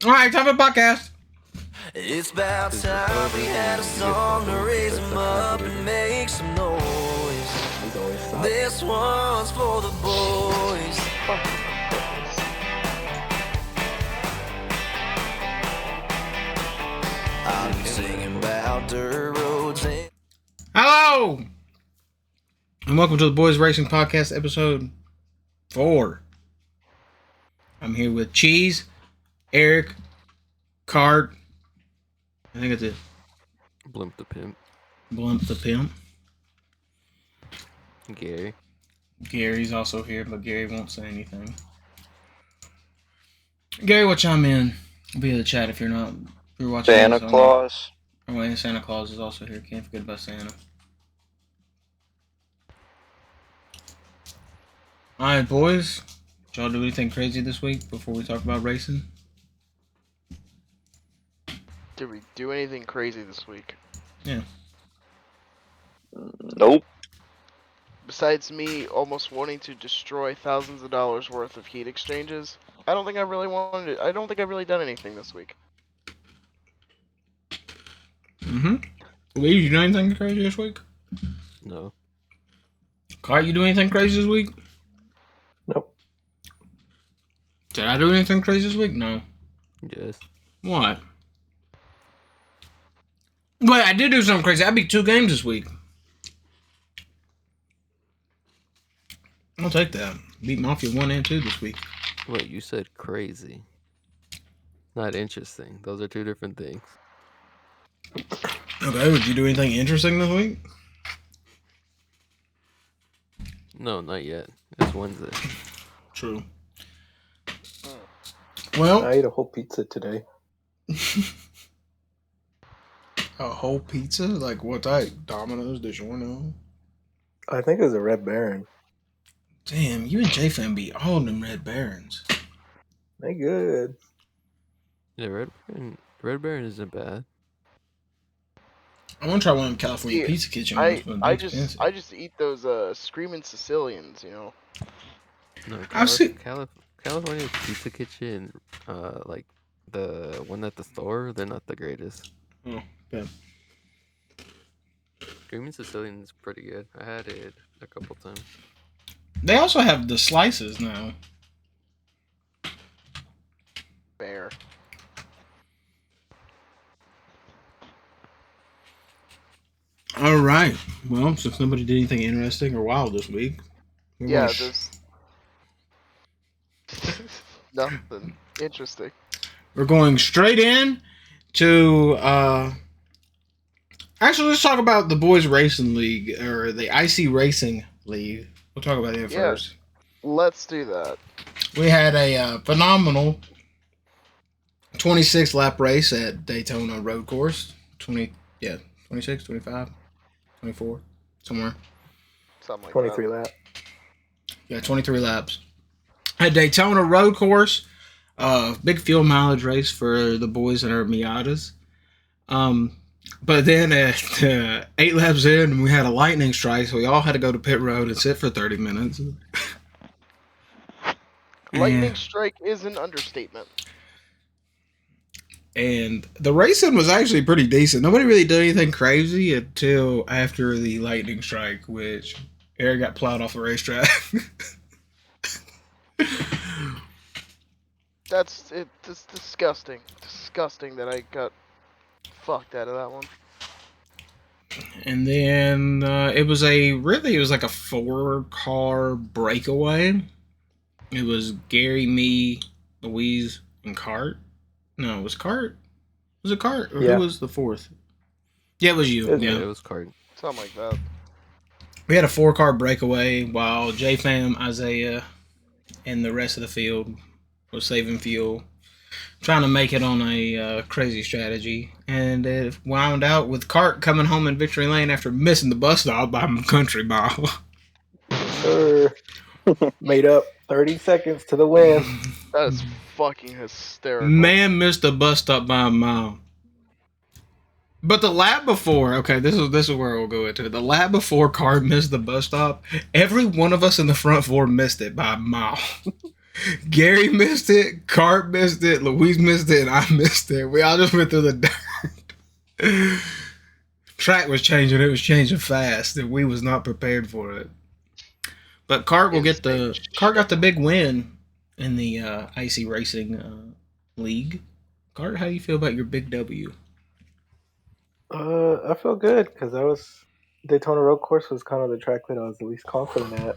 All right, time for podcast. It's about time we had a song to raise them up and make some noise. This one's for the boys. I'm singing about dirt roads and... Hello, and welcome to the Boys Racing Podcast, episode 4. I'm here with Cheese, Eric, Cart. I think it's it. Blimp the Pimp. Blimp the Pimp. Gary. Gary's also here, but Gary won't say anything. Gary will chime in via the chat if you're watching. Santa Claus. Oh, and Santa Claus is also here. Can't forget about Santa. Alright, boys. Did y'all do anything crazy this week before we talk about racing? Did we do anything crazy this week? Yeah. Nope. Besides me almost wanting to destroy thousands of dollars worth of heat exchanges, I don't think I've really done anything this week. Lee, you do anything crazy this week? No. Cart, you do anything crazy this week? Nope. Did I do anything crazy this week? No. Yes. What? Wait, I did do something crazy. I beat 2 games this week. I'll take that. Beat Mafia 1 and 2 this week. Wait, you said crazy. Not interesting. Those are two different things. Okay, would you do anything interesting this week? No, not yet. It's Wednesday. True. Well, I ate a whole pizza today. a whole pizza? Like what type? Domino's, DiGiorno? I think it was a Red Baron. Damn, you and J-Fam beat all them Red Barons. They good. Yeah, Red Baron isn't bad. I want to try one of them California Yeah, Pizza Kitchen ones, but I they're just expensive. eat those screaming Sicilians, you know. No, I've seen- California Pizza Kitchen, like the one at the store, they're not the greatest. Oh, yeah. Screaming Sicilian is pretty good. I had it a couple times. They also have the slices now. Bear. All right. Well, since nobody did anything interesting or wild this week, Yeah, there's nothing interesting. we're going straight in to. Actually, let's talk about the Boys Racing League or the IC Racing League. We'll talk about that Yeah. first. Let's do that. We had a phenomenal 26 lap race at Daytona Road Course. 26, 25, 24, somewhere. Something like 23 that. lap. Yeah, 23 laps. At Daytona Road Course, big fuel mileage race for the boys in our Miatas. But then at 8 laps in, we had a lightning strike, so we all had to go to pit road and sit for 30 minutes. Lightning strike is an understatement. And the racing was actually pretty decent. Nobody really did anything crazy until after the lightning strike, which Eric got plowed off the racetrack. That's it. It's disgusting. Disgusting that I got fucked out of that one. And then it was like a 4-car breakaway. It was Gary, me, Louise, and Cart. No, it was Cart. Was it Cart? Or Yeah. who was the 4th? Yeah, it was you. It- Yeah, Yeah. it was card. Something like that. We had a 4-car breakaway while J-Fam, Isaiah, and the rest of the field was saving fuel, trying to make it on a crazy strategy. And it wound out with Cart coming home in victory lane after missing the bus stop by a country mile. Sure. Made up 30 seconds to the win. That is fucking hysterical. Man missed the bus stop by a mile. But the lap before, okay, this is where we'll go into it. The lap before Cart missed the bus stop, every one of us in the front four missed it by a mile. Gary missed it, Cart missed it, Louise missed it, and I missed it. We all just went through the dirt. Track was changing. It was changing fast, and we was not prepared for it. But Cart got the big win in the IC Racing League. Cart, how do you feel about your big W? I feel good because Daytona Road Course was kind of the track that I was the least confident at.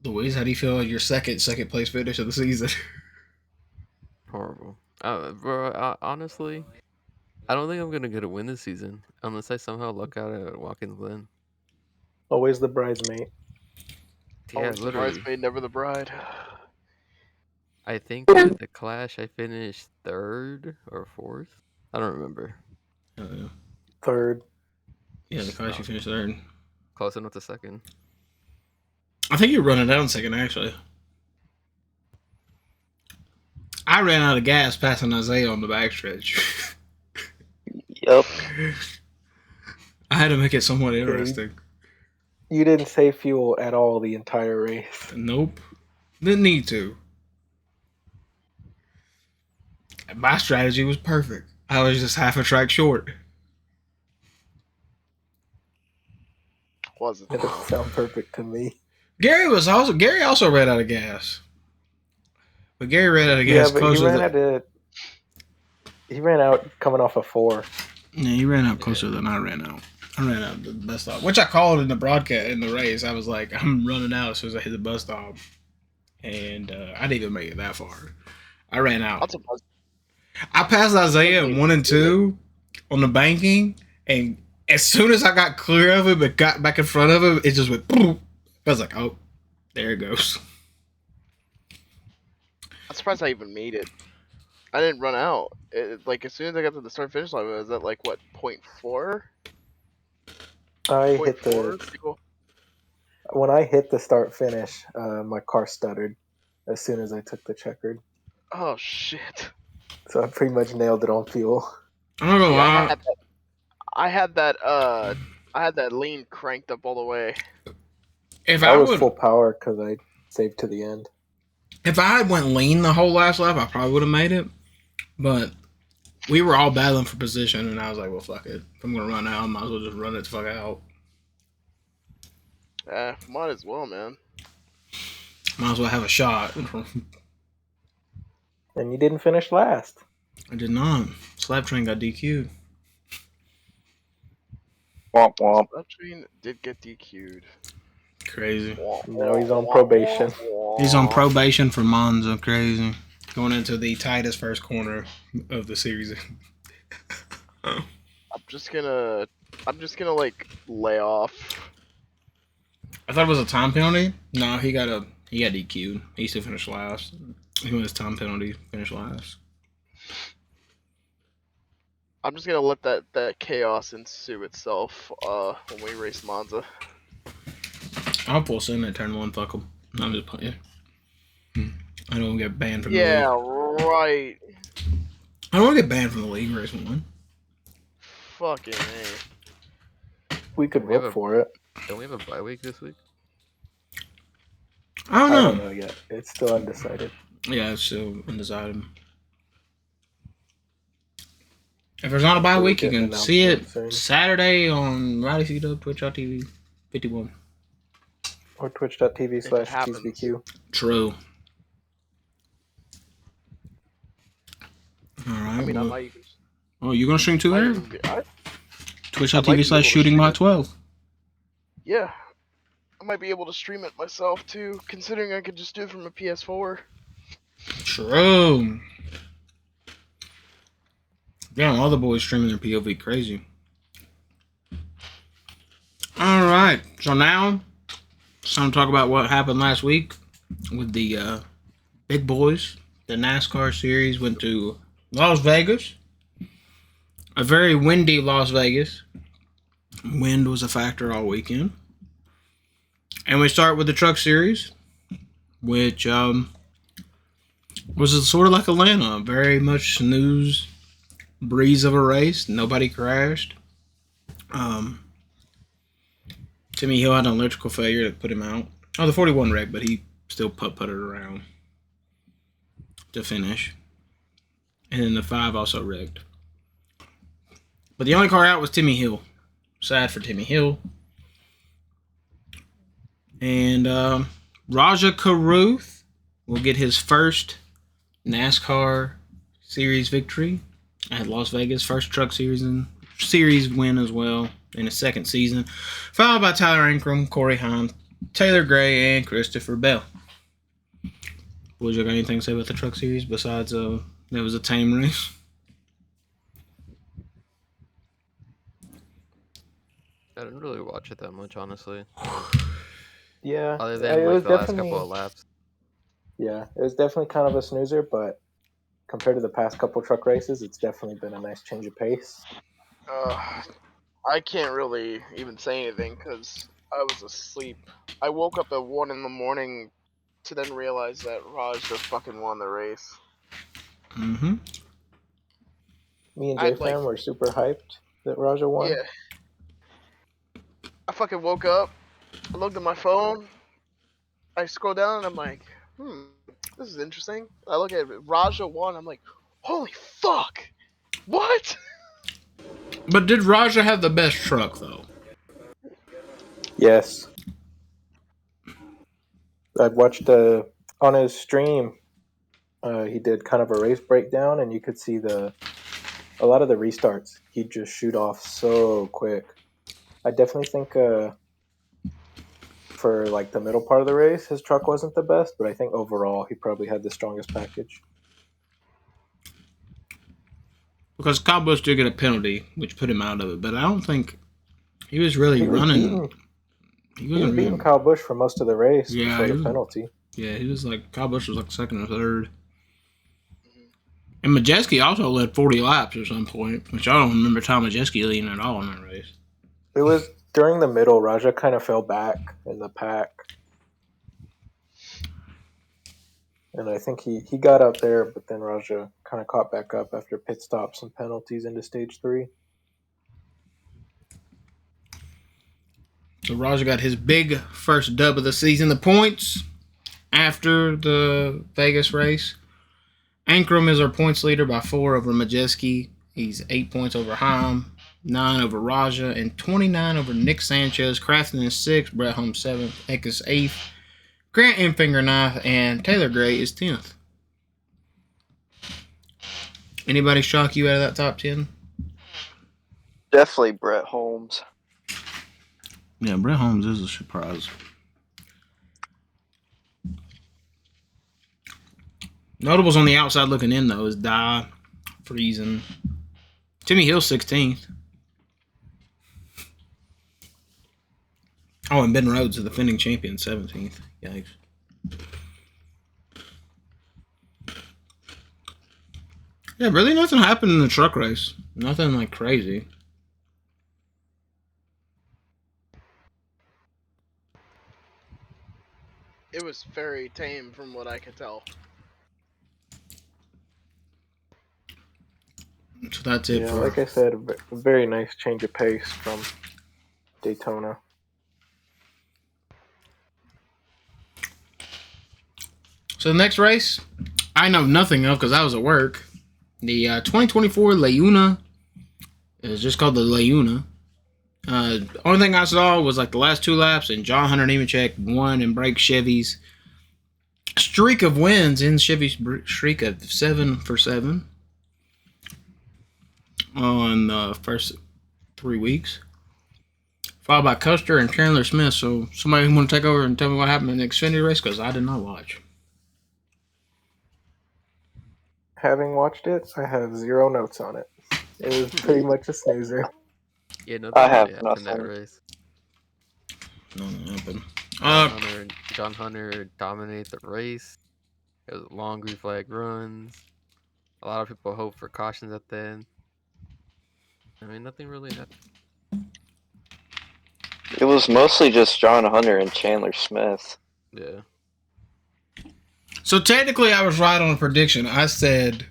Louise, how do you feel about your second place finish of the season? Horrible. Bro, honestly, I don't think I'm gonna get a win this season unless I somehow luck out at Watkins Glen. Always the bridesmaid. Yeah, Always the literally. bridesmaid, never the bride. I think at the Clash I finished 3rd or 4th. I don't remember. Third. Yeah, the Clash you finished third. Close enough to 2nd. I think you're running down second, actually. I ran out of gas passing Isaiah on the backstretch. Yep. I had to make it somewhat interesting. You didn't save fuel at all the entire race. Nope. Didn't need to. My strategy was perfect. I was just half a track short. Was it? That doesn't sound perfect to me. Gary also ran out of gas. But Gary ran out of gas closer he ran out coming off a 4. Yeah, he ran out closer than I ran out. I ran out the bus stop, which I called in the broadcast in the race. I was like, I'm running out as soon as I hit the bus stop, and I didn't even make it that far. I ran out. I passed Isaiah in 1 and 2 on the banking, and as soon as I got clear of him but got back in front of him, it just went boom. I was like, oh, there it goes. I'm surprised I even made it. I didn't run out. Like as soon as I got to the start finish line, I was at like what 0.4? I hit when I hit the start finish, my car stuttered as soon as I took the checkered. Oh shit! So I pretty much nailed it on fuel. I'm not gonna lie. I had that lean cranked up all the way. If I was full power because I saved to the end. If I had went lean the whole last lap, I probably would have made it. But we were all battling for position, and I was like, well, fuck it. If I'm going to run out, I might as well just run it the fuck out. Might as well, man. Might as well have a shot. And you didn't finish last. I did not. Slap Train got DQ'd. Womp womp. Slap Train did get DQ'd. Crazy. Now he's on probation. He's on probation for Monza. Crazy. Going into the tightest first corner of the series. I'm just gonna like lay off. I thought it was a time penalty. No, he got DQ'd. He still finished last. He won his time penalty, finished last. I'm just gonna let that chaos ensue itself when we race Monza. I'll pull Sim at turn 1. Fuck him. I'm just playing. I don't want to get banned from the league. Yeah, right. I don't want to get banned from the league race 1. Fucking A. We could vote for it. Don't we have a bye week this week? I don't I know. don't know yet. It's still undecided. Yeah, it's still undecided. If there's not a bye week, you can see it Saturday on Rowdy CW, Twitch.tv, 51. Or twitch.tv/TSBQ. True. Alright. I mean, I might. Oh, you gonna stream too, Aaron? Twitch.tv/ShootingBot12. Yeah. I might be able to stream it myself too, considering I could just do it from a PS4. True. Yeah, all the boys streaming their POV. Crazy. Alright. So now, it's time to talk about what happened last week with the big boys. The NASCAR series went to Las Vegas. A very windy Las Vegas. Wind was a factor all weekend. And we start with the Truck Series, which was sort of like Atlanta. Very much snooze, breeze of a race. Nobody crashed. Timmy Hill had an electrical failure that put him out. Oh, the 41 wreck, but he still putted around to finish. And then the 5 also wrecked. But the only car out was Timmy Hill. Sad for Timmy Hill. And Raja Karuth will get his first NASCAR series victory at Las Vegas. First truck series win as well in his second season. Followed by Tyler Ankrum, Corey Heim, Taylor Gray, and Christopher Bell. Boys, you got anything to say about the truck series besides it was a tame race? I didn't really watch it that much, honestly. Yeah, Other than it like was the last definitely. couple of laps. Yeah, it was definitely kind of a snoozer, but compared to the past couple truck races, it's definitely been a nice change of pace. I can't really even say anything because I was asleep. I woke up at 1 in the morning to then realize that Raj just fucking won the race. Mm-hmm. Me and I'd J-Fam were super hyped that Raja won. Yeah. I fucking woke up, I looked at my phone, I scroll down and I'm like, this is interesting. I look at Raja won, I'm like, holy fuck! What? But did Raja have the best truck, though? Yes. I watched on his stream, he did kind of a race breakdown, and you could see a lot of the restarts. He'd just shoot off so quick. I definitely think for like the middle part of the race, his truck wasn't the best, but I think overall he probably had the strongest package. Because Kyle Busch did get a penalty, which put him out of it, but I don't think he was really He was running. He was beating Kyle Busch for most of the race before the penalty. Yeah, he was like, Kyle Busch was like second or third. And Majeski also led 40 laps at some point, which I don't remember Tom Majeski leading at all in that race. It was during the middle. Raja kind of fell back in the pack. And I think he got up there, but then Raja kind of caught back up after pit stops and penalties into stage 3. So Raja got his big first dub of the season. The points after the Vegas race. Ankrum is our points leader by 4 over Majeski. He's 8 points over Heim, 9 over Raja, and 29 over Nick Sanchez. Crafton is 6th, Brett Holmes 7th, Eckes 8th, Grant Enfinger 9th, and Taylor Gray is 10th. Anybody shock you out of that top 10? Definitely Brett Holmes. Yeah, Brett Holmes is a surprise. Notables on the outside looking in, though, is Dye, Friesen. Timmy Hill 16th. Oh, and Ben Rhodes, the defending champion, 17th. Yikes. Yeah, really nothing happened in the truck race. Nothing like crazy. It was very tame from what I could tell. So that's it Yeah, for... like I said, a very nice change of pace from Daytona. So the next race, I know nothing of because I was at work. The 2024 Leuna is just called the Leuna. Only thing I saw was like the last 2 laps, and John Hunter Nemechek won and break Chevy's streak of wins in Chevy's streak of 7 for 7 on the first 3 weeks. Followed by Custer and Chandler Smith. So somebody want to take over and tell me what happened in the Xfinity race because I did not watch. Having watched it, I have 0 notes on it. It was pretty much a snoozer. Yeah, nothing I have really happened in that nothing. race. Nothing happened. John Hunter dominated the race. It was long green flag runs. A lot of people hope for cautions at the end. I mean, nothing really happened. It was mostly just John Hunter and Chandler Smith. Yeah. So technically, I was right on a prediction. I said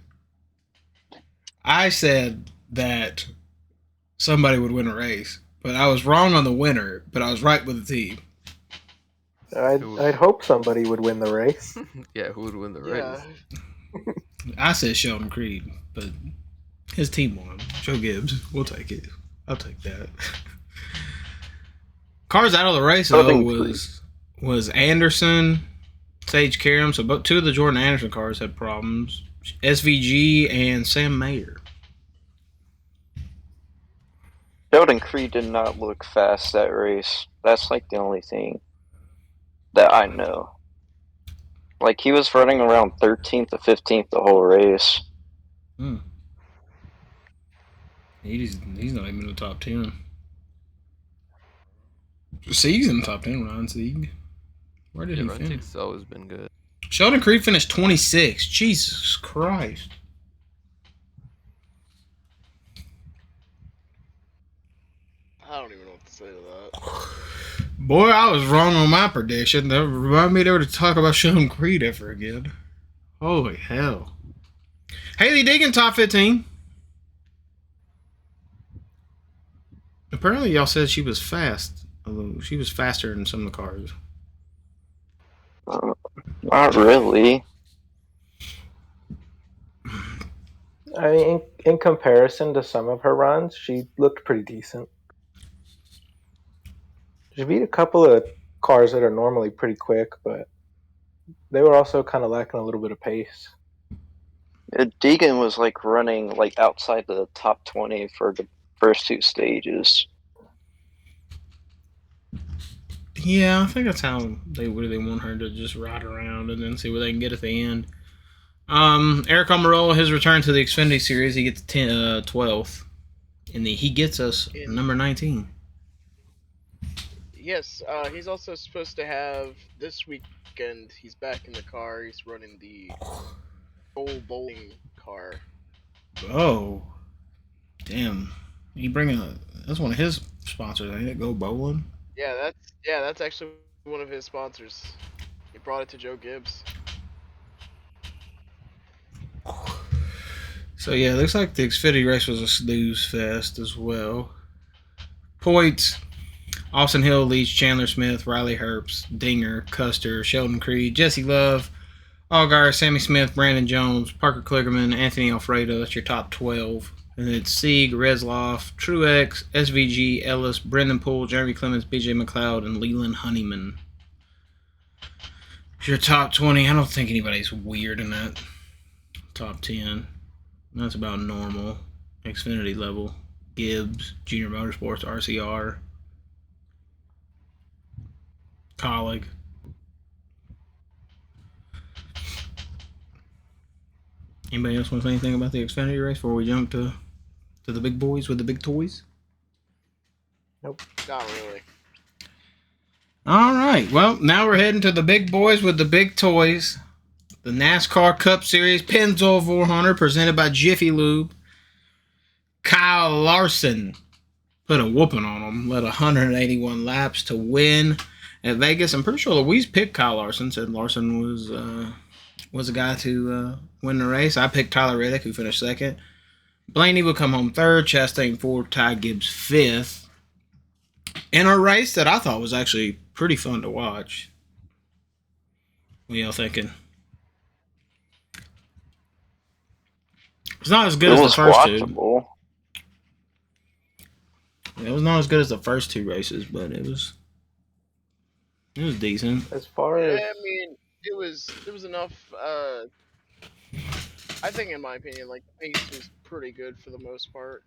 that somebody would win a race, but I was wrong on the winner. But I was right with the team. I'd hope somebody would win the race. Yeah, who would win the Yeah. race? I said Sheldon Creed, but his team won. Joe Gibbs. We'll take it. I'll take that. Cars out of the race though was Anderson, Sage Karam. So both two of the Jordan Anderson cars had problems. SVG and Sam Mayer. Sheldon Creed did not look fast that race. That's like the only thing that I know. Like he was running around 13th to 15th the whole race. He's not even in the top 10. Sieg's in the top 10, Ryan Sieg. Where did he finish? Sieg's always been good. Sheldon Creed finished 26. Jesus Christ. I don't even know what to say to that. Boy, I was wrong on my prediction. That reminded me never to talk about Sheldon Creed ever again. Holy hell. Haley Deegan, top 15. Apparently, y'all said she was fast. Although she was faster in some of the cars. Not really. I mean, in comparison to some of her runs, she looked pretty decent. She beat a couple of cars that are normally pretty quick, but they were also kind of lacking a little bit of pace. Deegan was like running like outside the top 20 for the first two stages. Yeah, I think that's how they really want her to just ride around and then see what they can get at the end. Eric Almirola, his return to the Xfinity Series, he gets 12th. And he gets us number 19. Yes, he's also supposed to have this weekend. He's back in the car. He's running the bowling car. Oh, damn! That's one of his sponsors. Ain't it? Go Bowling. Yeah, that's actually one of his sponsors. He brought it to Joe Gibbs. So yeah, it looks like the Xfinity race was a snooze fest as well. Points. Austin Hill leads Chandler Smith, Riley Herbst, Dinger, Custer, Sheldon Creed, Jesse Love, Allgaier, Sammy Smith, Brandon Jones, Parker Kligerman, Anthony Alfredo. That's your top 12. And then it's Sieg, Resloff, Truex, SVG, Ellis, Brendan Poole, Jeremy Clements, BJ McLeod, and Leland Honeyman. It's your top 20. I don't think anybody's weird in that top 10. That's about normal. Xfinity level. Gibbs, Junior Motorsports, RCR, Colleague. Anybody else want to say anything about the Xfinity race before we jump to the big boys with the big toys? Nope. Not really. All right. Well, now we're heading to the big boys with the big toys. The NASCAR Cup Series Pennzoil 400 presented by Jiffy Lube. Kyle Larson put a whooping on him. Led 181 laps to win at Vegas. I'm pretty sure Louise picked Kyle Larson. Said Larson was a guy to win the race. I picked Tyler Reddick, who finished second. Blaney would come home third. Chastain fourth. Ty Gibbs fifth. In a race that I thought was actually pretty fun to watch. What y'all thinking? It's not as good as the first watchable. two. It was not as good as the first two races, but it was decent. As far as I mean, it was enough. I think, in my opinion, like the pace was pretty good for the most part.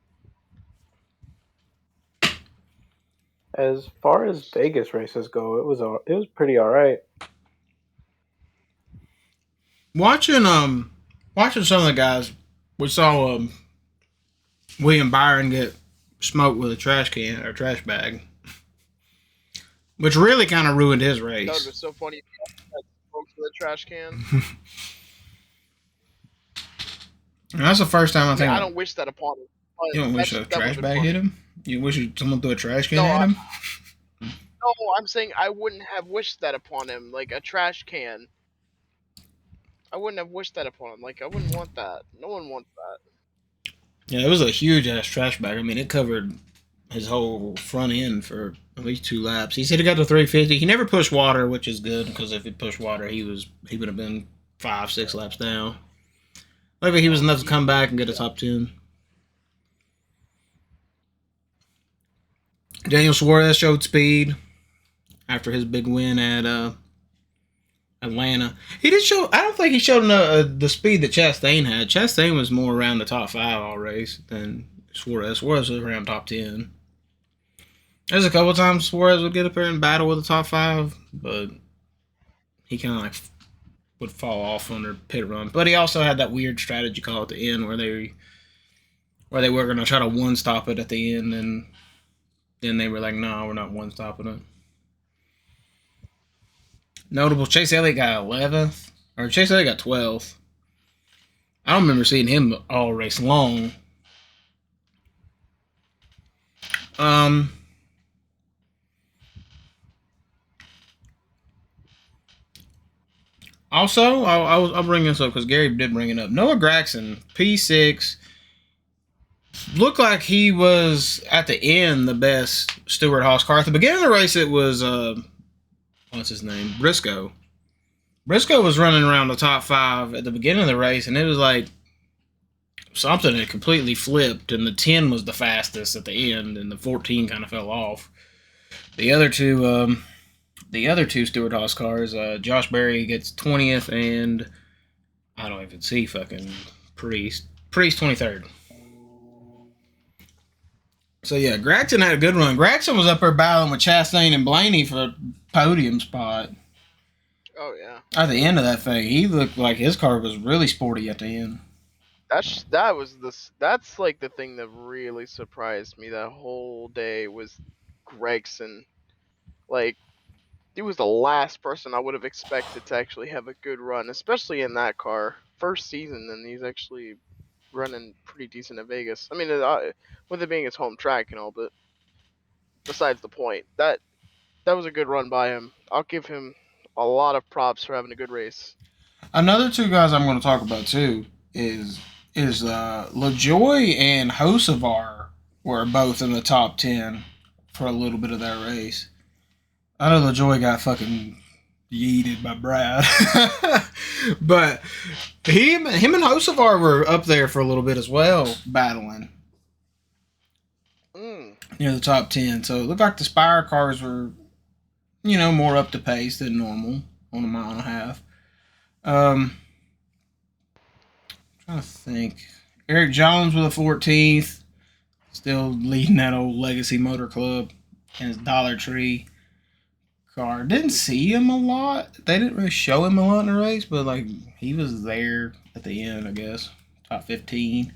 as far as Vegas races go, it was pretty all right. Watching some of the guys, we saw William Byron get smoked with a trash can or trash bag, which really kind of ruined his That would have race. been so funny if he had smoked with a trash can. And that's the first time I think. I don't wish that upon him. But You don't wish a trash bag hit him? You wish someone threw a trash can at him? No, I'm saying I wouldn't have wished that upon him. Like a trash can. I wouldn't have wished that upon him. Like I wouldn't want that. No one wants that. Yeah, it was a huge ass trash bag. I mean, it covered his whole front end for at least 2 laps. He said he got to 350. He never pushed water, which is good because if he pushed water, he would have been 5-6 laps down. Luckily, he was enough to come back and get a top 10. Daniel Suarez showed speed after his big win at Atlanta. He did show. I don't think he showed the speed that Chastain had. Chastain was more around the top 5 all race than Suarez. Suarez was around top 10. There's a couple times Suarez would get up there and battle with the top 5, but he kind of like would fall off on their pit run. But he also had that weird strategy call at the end where they were going to try to one stop it at the end, and then they were like, "No, we're not one stopping it." Notable: Chase Elliott got 11th, or Chase Elliott got 12th. I don't remember seeing him all race long. Also, I'll bring this up because Gary did bring it up. Noah Gragson, P6, looked like he was at the end the best Stewart-Haas car. At the beginning of the race, it was what's his name, Briscoe. Briscoe was running around the top 5 at the beginning of the race, and it was like something had completely flipped, and the 10 was the fastest at the end, and the 14 kind of fell off. The other two Stewart-Haas cars, Josh Berry gets 20th, and I don't even see fucking Priest 23rd. So yeah, Gragson had a good run. Gragson was up there battling with Chastain and Blaney for a podium spot. Oh yeah. At the end of that thing, he looked like his car was really sporty at the end. That's like the thing that really surprised me that whole day was Gregson. Like, he was the last person I would have expected to actually have a good run, especially in that car. First season, and he's actually running pretty decent at Vegas. I mean, with it being his home track and all, but besides the point, that was a good run by him. I'll give him a lot of props for having a good race. Another 2 guys I'm going to talk about too is LaJoy and Hocevar were both in the top 10 for a little bit of that race. I know LaJoy got fucking yeeted by Brad, but him and Hocevar were up there for a little bit as well, battling near the top 10. So it looked like the Spire cars were, more up to pace than normal on a mile and a half. Trying to think. Eric Jones with a 14th, still leading that old Legacy Motor Club in his Dollar Tree car. Didn't see him a lot. They didn't really show him a lot in the race, but like he was there at the end, I guess. Top 15.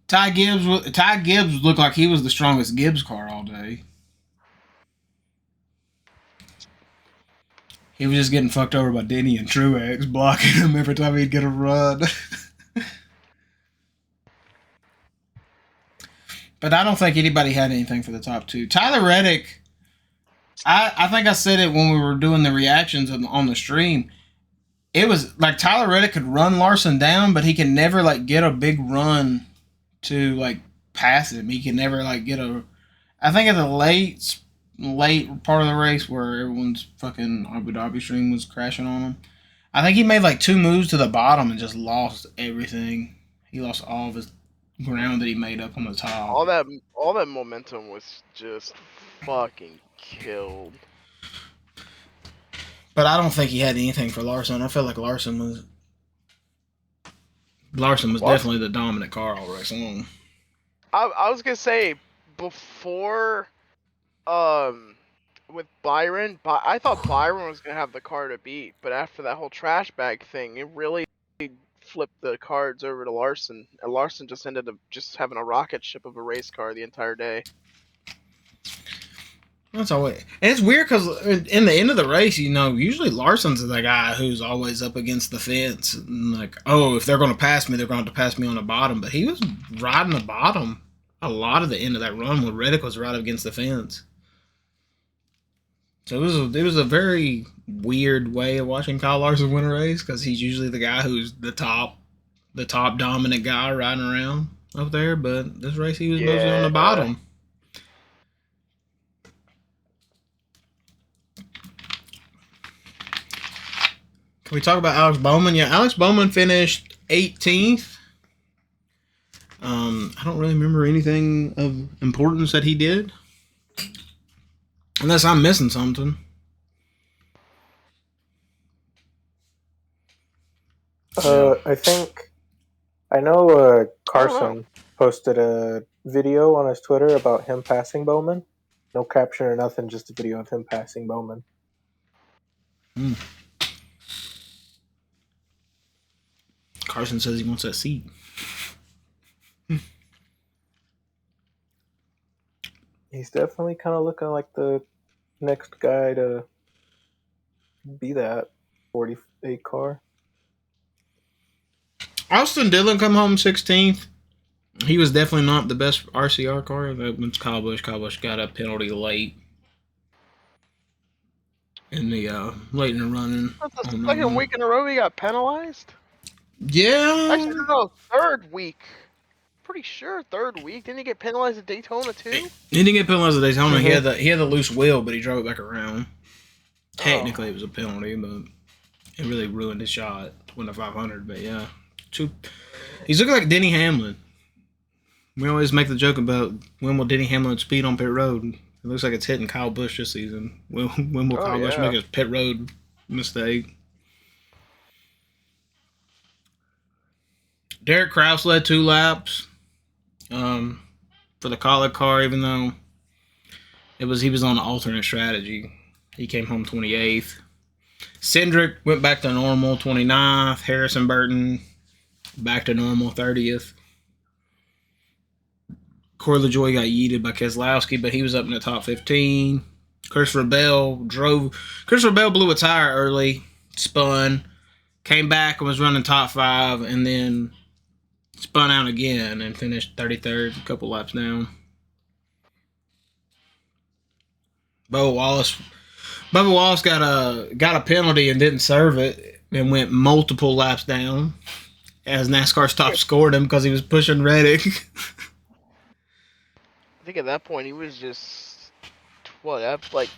Ty Gibbs looked like he was the strongest Gibbs car all day. He was just getting fucked over by Denny and Truex, blocking him every time he'd get a run. But I don't think anybody had anything for the top 2. Tyler Reddick, I think I said it when we were doing the reactions on the stream. It was like Tyler Reddick could run Larson down, but he can never like get a big run to like pass him. He can never like get a. I think at the late part of the race where everyone's fucking Abu Dhabi stream was crashing on him, I think he made like 2 moves to the bottom and just lost everything. He lost all of his ground that he made up on the top. All that momentum was just fucking killed. But I don't think he had anything for Larson. I feel like Larson was definitely the dominant car all race long. I was gonna say before, with Byron, I thought Byron was gonna have the car to beat, but after that whole trash bag thing, it really flipped the cards over to Larson, and Larson just ended up just having a rocket ship of a race car the entire day. That's always, and it's weird because in the end of the race, usually Larson's the guy who's always up against the fence. And like, oh, if they're going to pass me, they're going to pass me on the bottom. But he was riding the bottom a lot of the end of that run when Reddick was right up against the fence. So it was a very weird way of watching Kyle Larson win a race because he's usually the guy who's the top dominant guy riding around. up there, but this race he was mostly on the Yeah. bottom. Can we talk about Alex Bowman? Yeah, Alex Bowman finished 18th. I don't really remember anything of importance that he did. Unless I'm missing something. I think I know Carson posted a video on his Twitter about him passing Bowman. No caption or nothing, just a video of him passing Bowman. Carson says he wants that seat. He's definitely kind of looking like the next guy to be that 48 car. Austin Dillon come home 16th. He was definitely not the best RCR car. That was Kyle Busch. Kyle Busch got a penalty late in the running. That's the second week in a row he got penalized. Yeah. Actually, no, third week. Pretty sure third week. Didn't he get penalized at Daytona too? He didn't get penalized at Daytona. He had the loose wheel, but he drove it back around. Oh. Technically, it was a penalty, but it really ruined his shot to win the 500. But yeah, he's looking like Denny Hamlin. We always make the joke about when will Denny Hamlin speed on pit road. It looks like it's hitting Kyle Busch this season. When will Kyle Busch make a pit road mistake? Derek Kraus led 2 laps for the Kaulig car, even though he was on an alternate strategy. He came home 28th. Cindric went back to normal, 29th. Harrison Burton back to normal, 30th. Corey LaJoie got yeeted by Keselowski, but he was up in the top 15. Christopher Bell blew a tire early, spun, came back and was running top 5, and then spun out again and finished 33rd, a couple laps down. Bubba Wallace got a penalty and didn't serve it and went multiple laps down as NASCAR stopped scoring him because he was pushing Reddick. I think at that point he was just like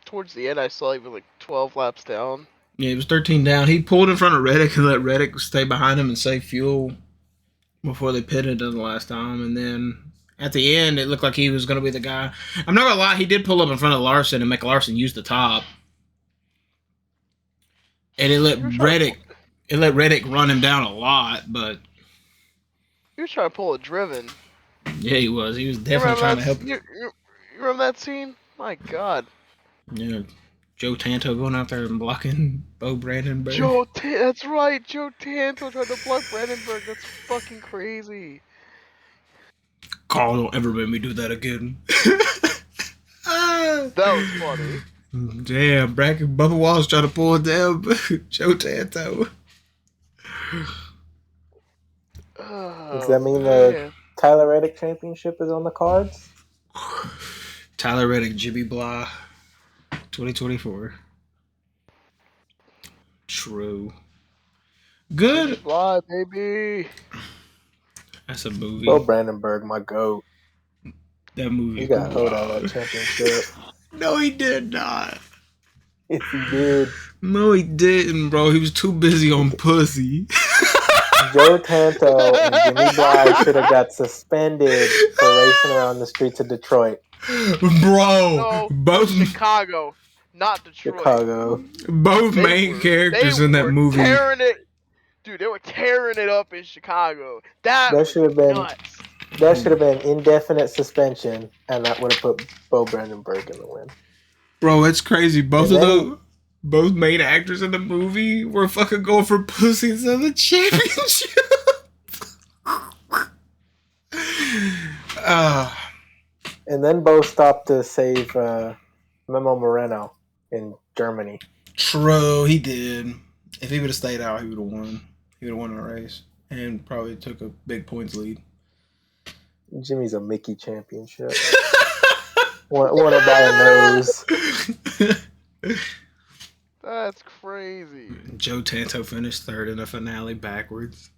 towards the end I saw he was like 12 laps down. Yeah, he was 13 down. He pulled in front of Reddick and let Reddick stay behind him and save fuel before they pitted the last time. And then at the end, it looked like he was going to be the guy. I'm not going to lie, he did pull up in front of Larson and make Larson use the top. And it let Reddick run him down a lot, but He was trying to pull a driven. yeah, he was. He was definitely trying to help. You remember that scene? My God. Yeah, Joe Tanto going out there and blocking Bo Brandenburg. That's right. Joe Tanto tried to block Brandenburg. That's fucking crazy. Carl, don't ever make me do that again. That was funny. Damn, Bubba Wallace trying to pull it down. Joe Tanto. Does that mean the Tyler Reddick championship is on the cards? Tyler Reddick, Jimmy Blah, 2024. True. Good. Blah, baby. That's a movie. Bo Brandenburg, my goat. That movie. He got hold out of that championship. No, he did not. If he did. No, he didn't, bro. He was too busy on pussy. Joe Tanto and Jimmy Bly should have got suspended for racing around the streets of Detroit. Bro, No, both Chicago, not Detroit. Chicago. Both main characters in that movie. Dude, they were tearing it up in Chicago. That should have been nuts. That should have been indefinite suspension, and that would have put Bo Brandenburg in the win. Bro, it's crazy. Both main actors in the movie were fucking going for pussies in the championship. And then Bo stopped to save Memo Moreno in Germany. True, he did. If he would have stayed out, he would have won. He would have won the race and probably took a big points lead. Jimmy's a Mickey championship. Want to buy a nose. That's crazy. Joe Tanto finished third in the finale backwards.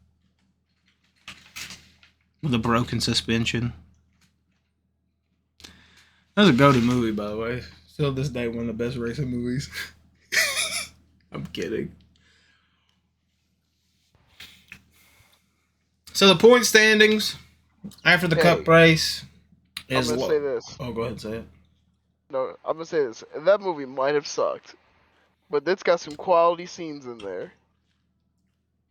with a broken suspension. That was a goated movie, by the way. Still to this day, one of the best racing movies. I'm kidding. So the point standings after the Cup race is. I'm gonna say this. Oh, go ahead and say it. No, I'm gonna say this. That movie might have sucked, but it's got some quality scenes in there.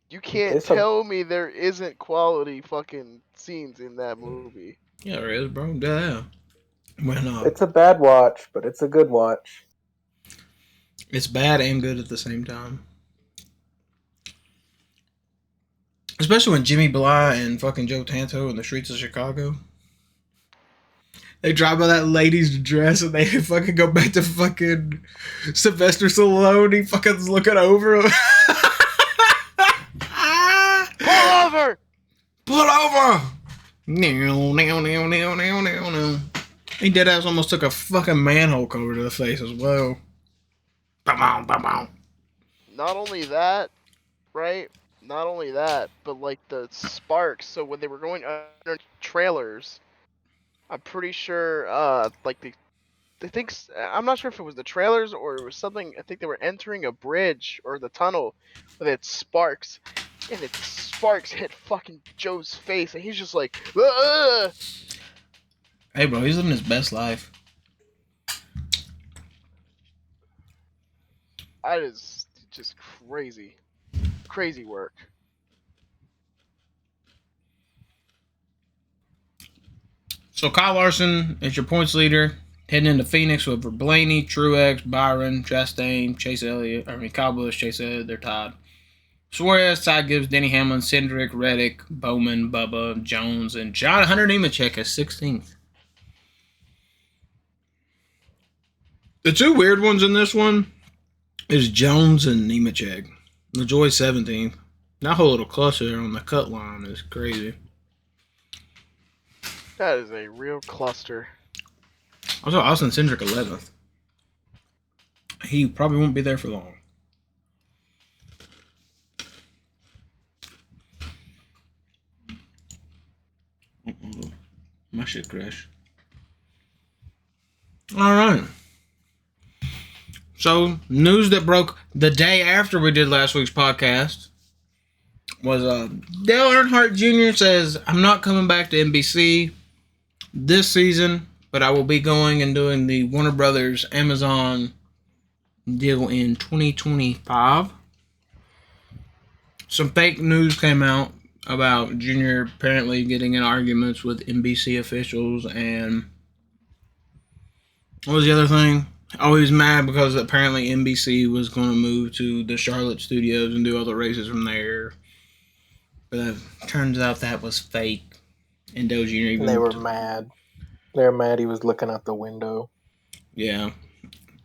You can't tell me there isn't quality fucking scenes in that movie. Yeah, there is, bro. Yeah. It's a bad watch, but it's a good watch. It's bad and good at the same time. Especially when Jimmy Bly and fucking Joe Tanto in the streets of Chicago. They drive by that lady's dress and they fucking go back to fucking Sylvester Stallone. He fucking's looking over him. Pull over! Pull over! He dead ass almost took a fucking manhole cover to the face as well. Not only that, right? Not only that, but like the sparks. So when they were going under trailers, I'm pretty sure, like the things. I'm not sure if it was the trailers or it was something. I think they were entering a bridge or the tunnel, with its sparks, and its sparks hit fucking Joe's face, and he's just like, ugh! Hey, bro, he's living his best life. That is just crazy. Crazy work. So Kyle Larson is your points leader, heading into Phoenix with Blaney, Truex, Byron, Chastain, Kyle Busch, Chase Elliott, they're tied. Suarez, Ty Gibbs, Denny Hamlin, Cindric, Reddick, Bowman, Bubba, Jones, and John Hunter Nemechek as 16th. The two weird ones in this one is Jones and Nemechek. LaJoy 17th. That whole little cluster there on the cut line is crazy. That is a real cluster. Also, Austin Cindric 11th. He probably won't be there for long. My shit crashed. Alright. So, news that broke the day after we did last week's podcast was Dale Earnhardt Jr. says, I'm not coming back to NBC this season, but I will be going and doing the Warner Brothers Amazon deal in 2025. Some fake news came out about Jr. apparently getting in arguments with NBC officials, and what was the other thing? Oh, he was mad because apparently NBC was going to move to the Charlotte studios and do all the races from there. But it turns out that was fake. And Dale Jr. even... They were mad. They were mad he was looking out the window. Yeah.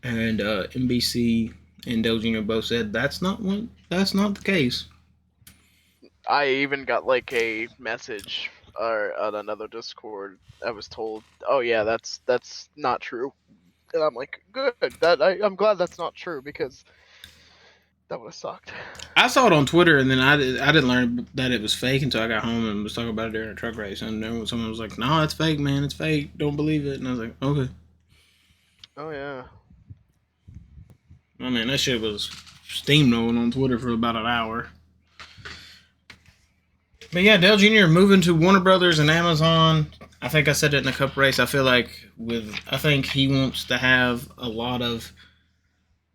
And NBC and Dale Jr. both said that's not the case. I even got like a message or on another Discord. I was told, "Oh yeah, that's not true," and I'm like, "Good. I'm glad that's not true because that would have sucked." I saw it on Twitter, and then I didn't learn that it was fake until I got home and was talking about it during a truck race. And then someone was like, "No, it's fake, man. It's fake. Don't believe it." And I was like, "Okay." Oh yeah. I mean, that shit was steamrolling on Twitter for about an hour. But yeah, Dale Jr. moving to Warner Brothers and Amazon. I think I said it in the Cup race. I feel like I think he wants to have a lot of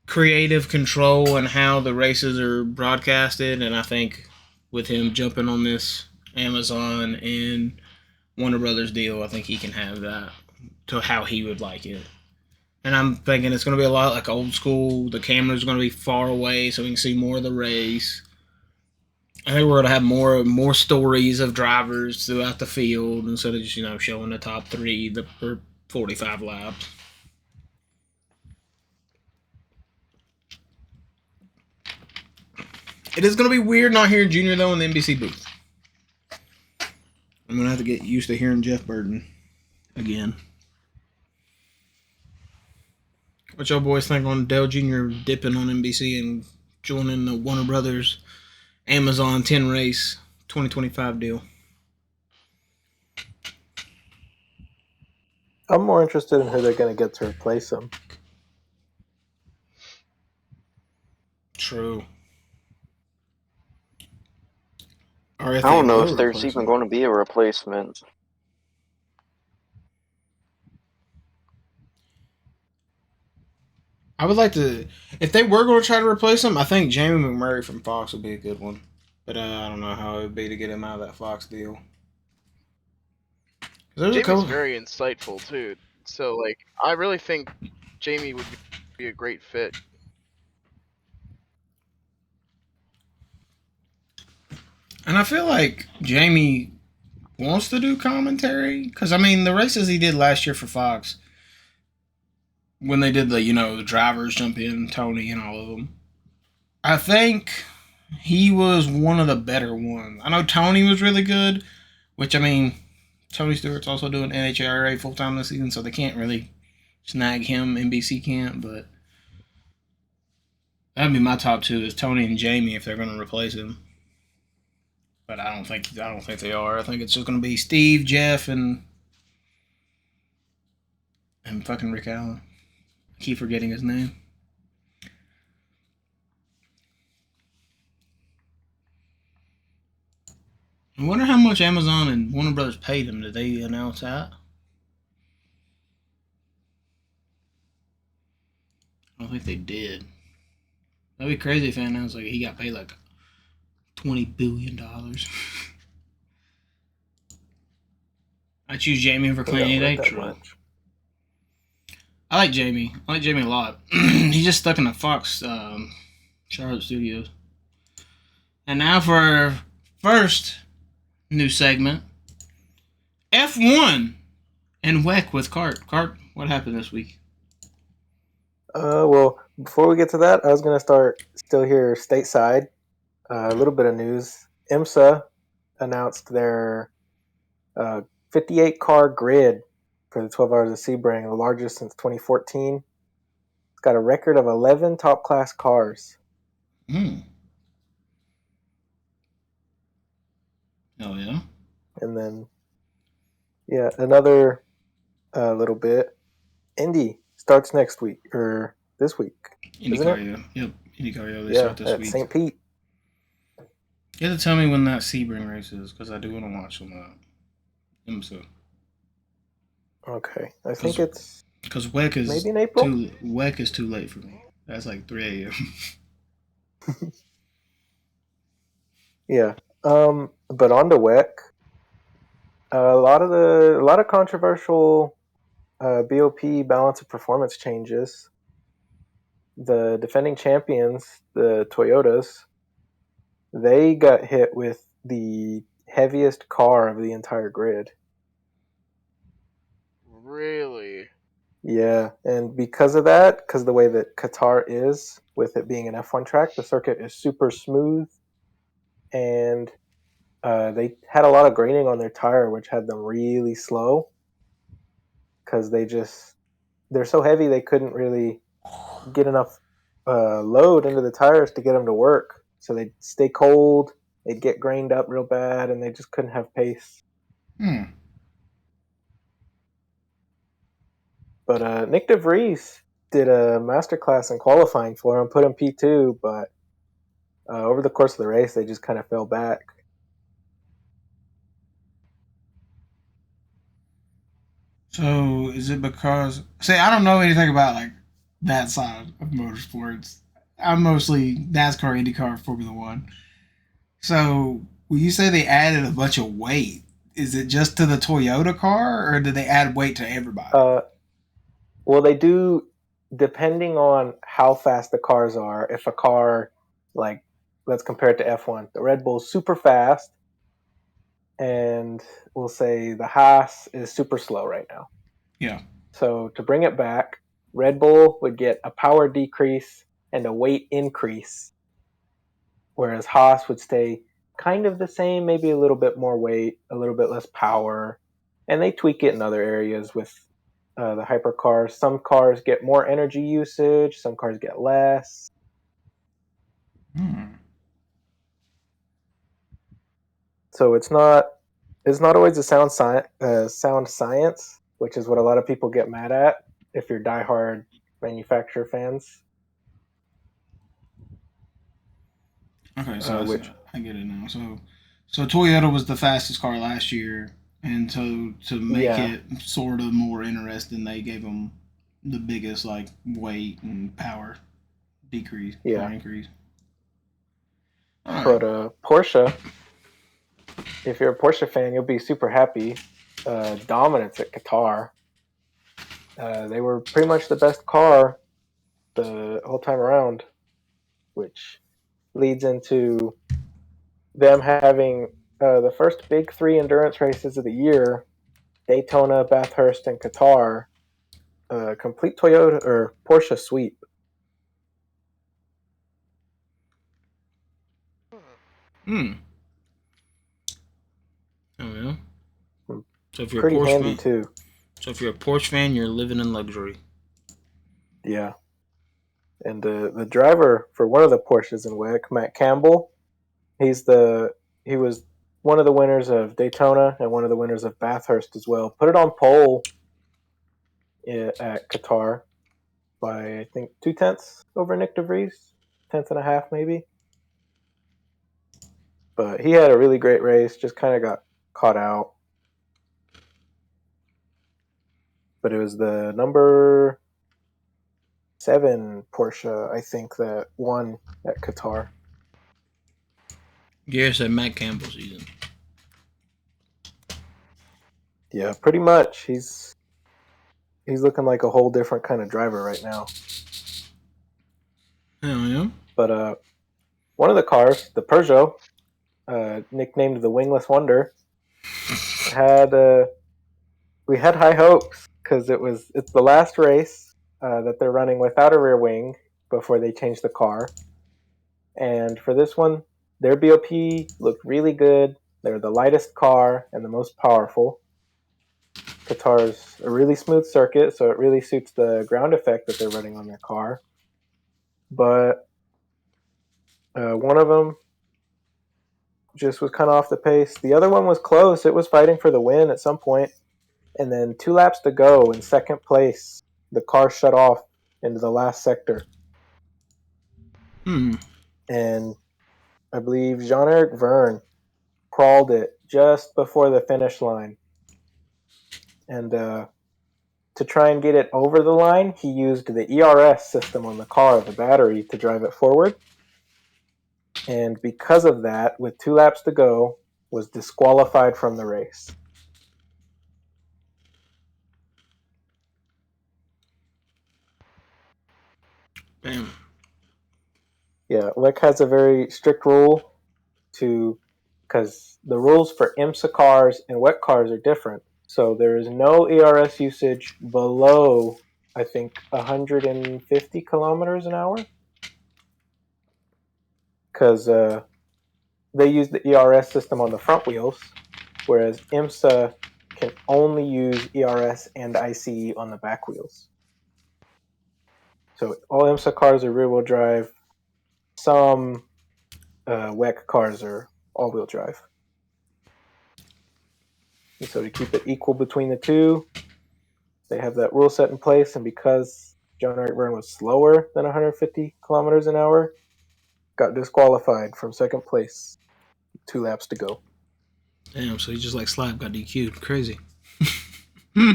creative control in how the races are broadcasted, and I think with him jumping on this Amazon and Warner Brothers deal, I think he can have that to how he would like it. And I'm thinking it's going to be a lot like old school. The camera's going to be far away so we can see more of the race. I think we're going to have more stories of drivers throughout the field instead of just, showing the top three for 45 laps. It is going to be weird not hearing Junior, though, in the NBC booth. I'm going to have to get used to hearing Jeff Burton again. What y'all boys think on Dale Jr. dipping on NBC and joining the Warner Brothers Amazon 10 race 2025 deal? I'm more interested in who they're going to get to replace him. True. Or if I they don't know will if there's replace even him. going to be a replacement. I would like to, if they were going to try to replace him, I think Jamie McMurray from Fox would be a good one. But I don't know how it would be to get him out of that Fox deal. There's a Jamie's couple. very insightful too. So like, I really think Jamie would be a great fit. And I feel like Jamie wants to do commentary. Because, I mean, the races he did last year for Fox, when they did the drivers jump in, Tony and all of them, I think he was one of the better ones. I know Tony was really good, which, I mean, Tony Stewart's also doing NHRA full time this season, so they can't really snag him. NBC can't, but that'd be my top two is Tony and Jamie if they're going to replace him. But I don't think they are. I think it's just going to be Steve, Jeff, and fucking Rick Allen. I keep forgetting his name. I wonder how much Amazon and Warner Brothers paid him. Did they announce that? I don't think they did. That'd be crazy if they announced like he got paid like $20 billion. I choose Jamie over Clint any day. True. Much. I like Jamie. I like Jamie a lot. He's just stuck in the Fox Charlotte studios. And now for our first new segment, F1 and WEC with Cart. Cart, what happened this week? Well, before we get to that, I was going to start still here stateside. A little bit of news. IMSA announced their 58-car grid for the 12 Hours of Sebring, the largest since 2014. It's got a record of 11 top-class cars. Hmm. Oh, yeah? And then, yeah, another little bit. Indy starts next week, or this week. IndyCar, yeah. Yep, IndyCar, yeah. They Yeah, start this at week. St. Pete. You have to tell me when that Sebring race is, because I do want to watch some IMSA. Okay, I think it's because WEC is maybe in April. WEC is too late for me. That's like 3 a.m. Yeah. But on to WEC. A lot of controversial BOP balance of performance changes. The defending champions, the Toyotas, they got hit with the heaviest car of the entire grid. Really? Yeah, and because of that, because the way that Qatar is, with it being an F1 track, the circuit is super smooth, and they had a lot of graining on their tire, which had them really slow, because they're so heavy they couldn't really get enough load into the tires to get them to work. So they'd stay cold, they'd get grained up real bad, and they just couldn't have pace. But Nick DeVries did a masterclass in qualifying for him, put him P2, but over the course of the race, they just kind of fell back. So is it because? Say, I don't know anything about like that side of motorsports. I'm mostly NASCAR, IndyCar, Formula One. So when you say they added a bunch of weight, is it just to the Toyota car, or did they add weight to everybody? Well, they do, depending on how fast the cars are. If a car, like, let's compare it to F1, the Red Bull's super fast, and we'll say the Haas is super slow right now. Yeah. So to bring it back, Red Bull would get a power decrease and a weight increase, whereas Haas would stay kind of the same, maybe a little bit more weight, a little bit less power, and they tweak it in other areas with the hypercars. Some cars get more energy usage, some cars get less. So it's not always a sound science, which is what a lot of people get mad at if you're diehard manufacturer fans. Okay, so Which I get it now. So Toyota was the fastest car last year, and so to make yeah, it sort of more interesting, they gave them the biggest like weight and power decrease or yeah. increase. All right. But Porsche, if you're a Porsche fan, you'll be super happy. Dominance at Qatar. They were pretty much the best car the whole time around, which leads into them having the first big three endurance races of the year: Daytona, Bathurst, and Qatar. Complete Toyota or Porsche sweep. Hmm. Oh yeah. So if you're a Pretty Porsche handy fan, too. you're living in luxury. Yeah. And the driver for one of the Porsches in WEC, Matt Campbell, he's the he was one of the winners of Daytona and one of the winners of Bathurst as well. Put it on pole at Qatar by I think 2/10 over Nick DeVries, tenth and a half maybe. But he had a really great race. Just kind of got caught out. But it was the number 7 Porsche, I think, that won at Qatar. Yes, at Matt Campbell season. Yeah, pretty much. He's looking like a whole different kind of driver right now. Hell yeah. But one of the cars, the Peugeot, nicknamed the Wingless Wonder, had we had high hopes because it's the last race that they're running without a rear wing before they change the car. And for this one, their BOP looked really good. They're the lightest car and the most powerful. Qatar's a really smooth circuit, so it really suits the ground effect that they're running on their car. But one of them just was kind of off the pace. The other one was close. It was fighting for the win at some point. And then 2 laps to go in second place, the car shut off into the last sector. Hmm. And I believe Jean-Eric Verne crawled it just before the finish line. And to try and get it over the line, he used the ERS system on the car, the battery, to drive it forward. And because of that, with 2 laps to go, was disqualified from the race. Bam. Yeah, WEC has a very strict rule because the rules for IMSA cars and WEC cars are different. So there is no ERS usage below, I think, 150 kilometers an hour. Because they use the ERS system on the front wheels, whereas IMSA can only use ERS and ICE on the back wheels. So all IMSA cars are rear-wheel drive. Some WEC cars are all-wheel drive. And so to keep it equal between the two, they have that rule set in place. And because Jean-Eric Verne was slower than 150 kilometers an hour, got disqualified from second place. 2 laps to go. Damn. So he just like Slap got DQ'd. Crazy. Hmm.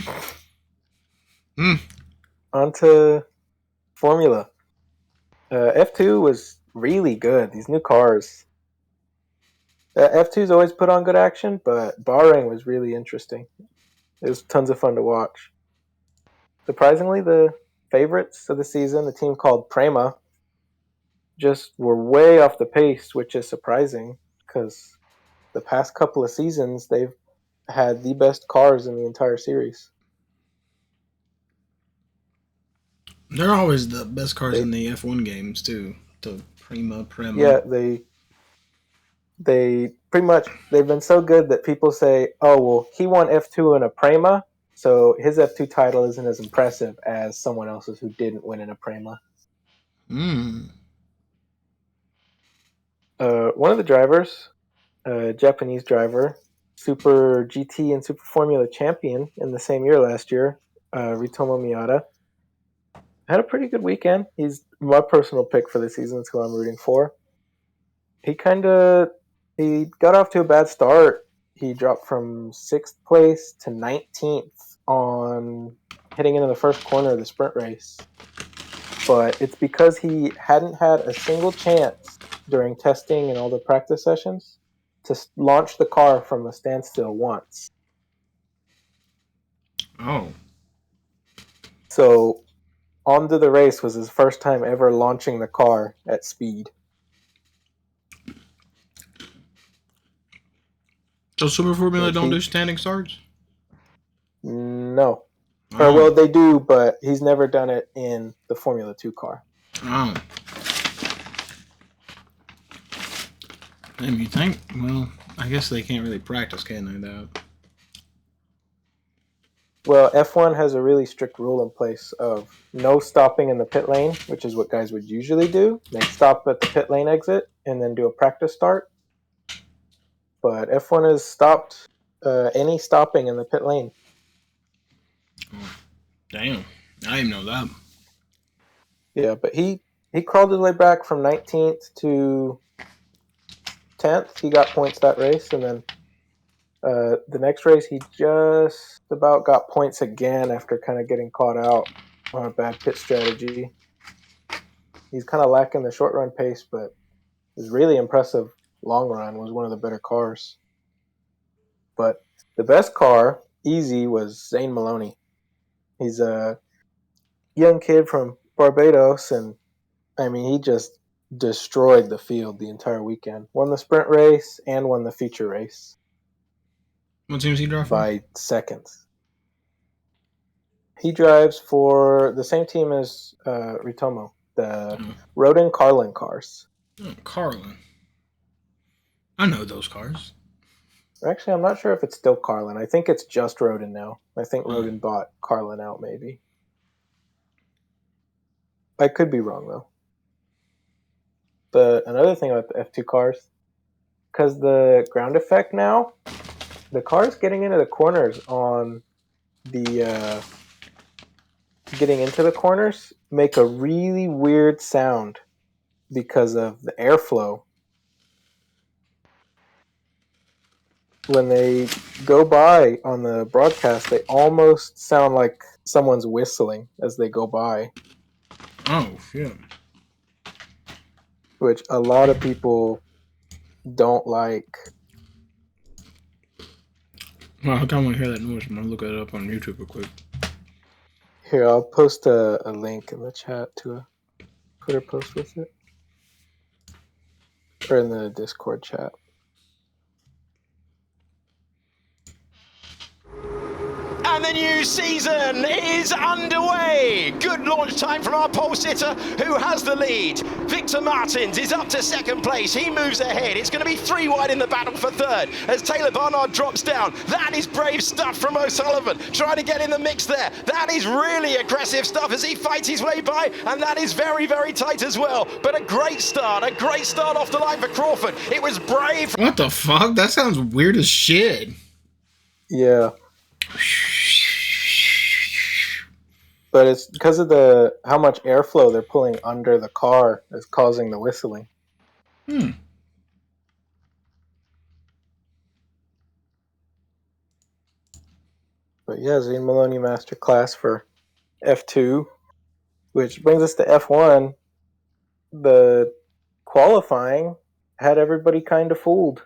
Hmm. On to Formula. F2 was really good. These new cars. F2's always put on good action, but Bahrain was really interesting. It was tons of fun to watch. Surprisingly, the favorites of the season, the team called Prema, just were way off the pace, which is surprising because the past couple of seasons they've had the best cars in the entire series. They're always the best cars They, in the F1 games too. The Prima. yeah, they pretty much they've been so good that people say, "Oh, well, he won F2 in a Prema, so his F2 title isn't as impressive as someone else's who didn't win in a Prema." Hmm. One of the drivers, a Japanese driver, Super GT and Super Formula champion in the same year last year, Ritomo Miata, had a pretty good weekend. He's my personal pick for the season. It's who I'm rooting for. He got off to a bad start. He dropped from 6th place to 19th on heading into the first corner of the sprint race. But it's because he hadn't had a single chance during testing and all the practice sessions to launch the car from a standstill once. Oh. So, onto the race was his first time ever launching the car at speed. So Super Formula don't do standing starts? No. Oh. Or, well, they do, but he's never done it in the Formula 2 car. Oh. And you think? Well, I guess they can't really practice, can they, though? Well, F1 has a really strict rule in place of no stopping in the pit lane, which is what guys would usually do. They stop at the pit lane exit and then do a practice start. But F1 has stopped any stopping in the pit lane. Oh, damn. I didn't know that. Yeah, but he crawled his way back from 19th to 10th. He got points that race, and then the next race he just about got points again after kind of getting caught out on a bad pit strategy. He's kind of lacking the short run pace, but his really impressive long run was one of the better cars. But the best car, easy, was Zane Maloney. He's a young kid from Barbados, and I mean, he just destroyed the field the entire weekend. Won the sprint race and won the feature race. What team does he drive for? By seconds. He drives for the same team as Ritomo, the Rodin Carlin cars. Oh, Carlin. I know those cars. Actually, I'm not sure if it's still Carlin. I think it's just Rodin now. I think Rodin bought Carlin out, maybe. I could be wrong, though. But another thing about the F2 cars, because the ground effect now, the cars getting into the corners on the getting into the corners make a really weird sound because of the airflow. When they go by on the broadcast, they almost sound like someone's whistling as they go by. Oh, shit. Which a lot of people don't like. Well, I don't want to hear that noise. I'm going to look it up on YouTube real quick. Here, I'll post a link in the chat to a Twitter post with it. Or in the Discord chat. And the new season is underway. Good launch time from our pole sitter who has the lead. Victor Martins is up to second place. He moves ahead. It's going to be 3 wide in the battle for third as Taylor Barnard drops down. That is brave stuff from O'Sullivan, trying to get in the mix there. That is really aggressive stuff as he fights his way by, and that is very, very tight as well. But a great start off the line for Crawford. It was brave. What the fuck? That sounds weird as shit. Yeah. But it's because of how much airflow they're pulling under the car is causing the whistling. But yeah, Zane Maloney Masterclass for F2, which brings us to F1. The qualifying had everybody kind of fooled.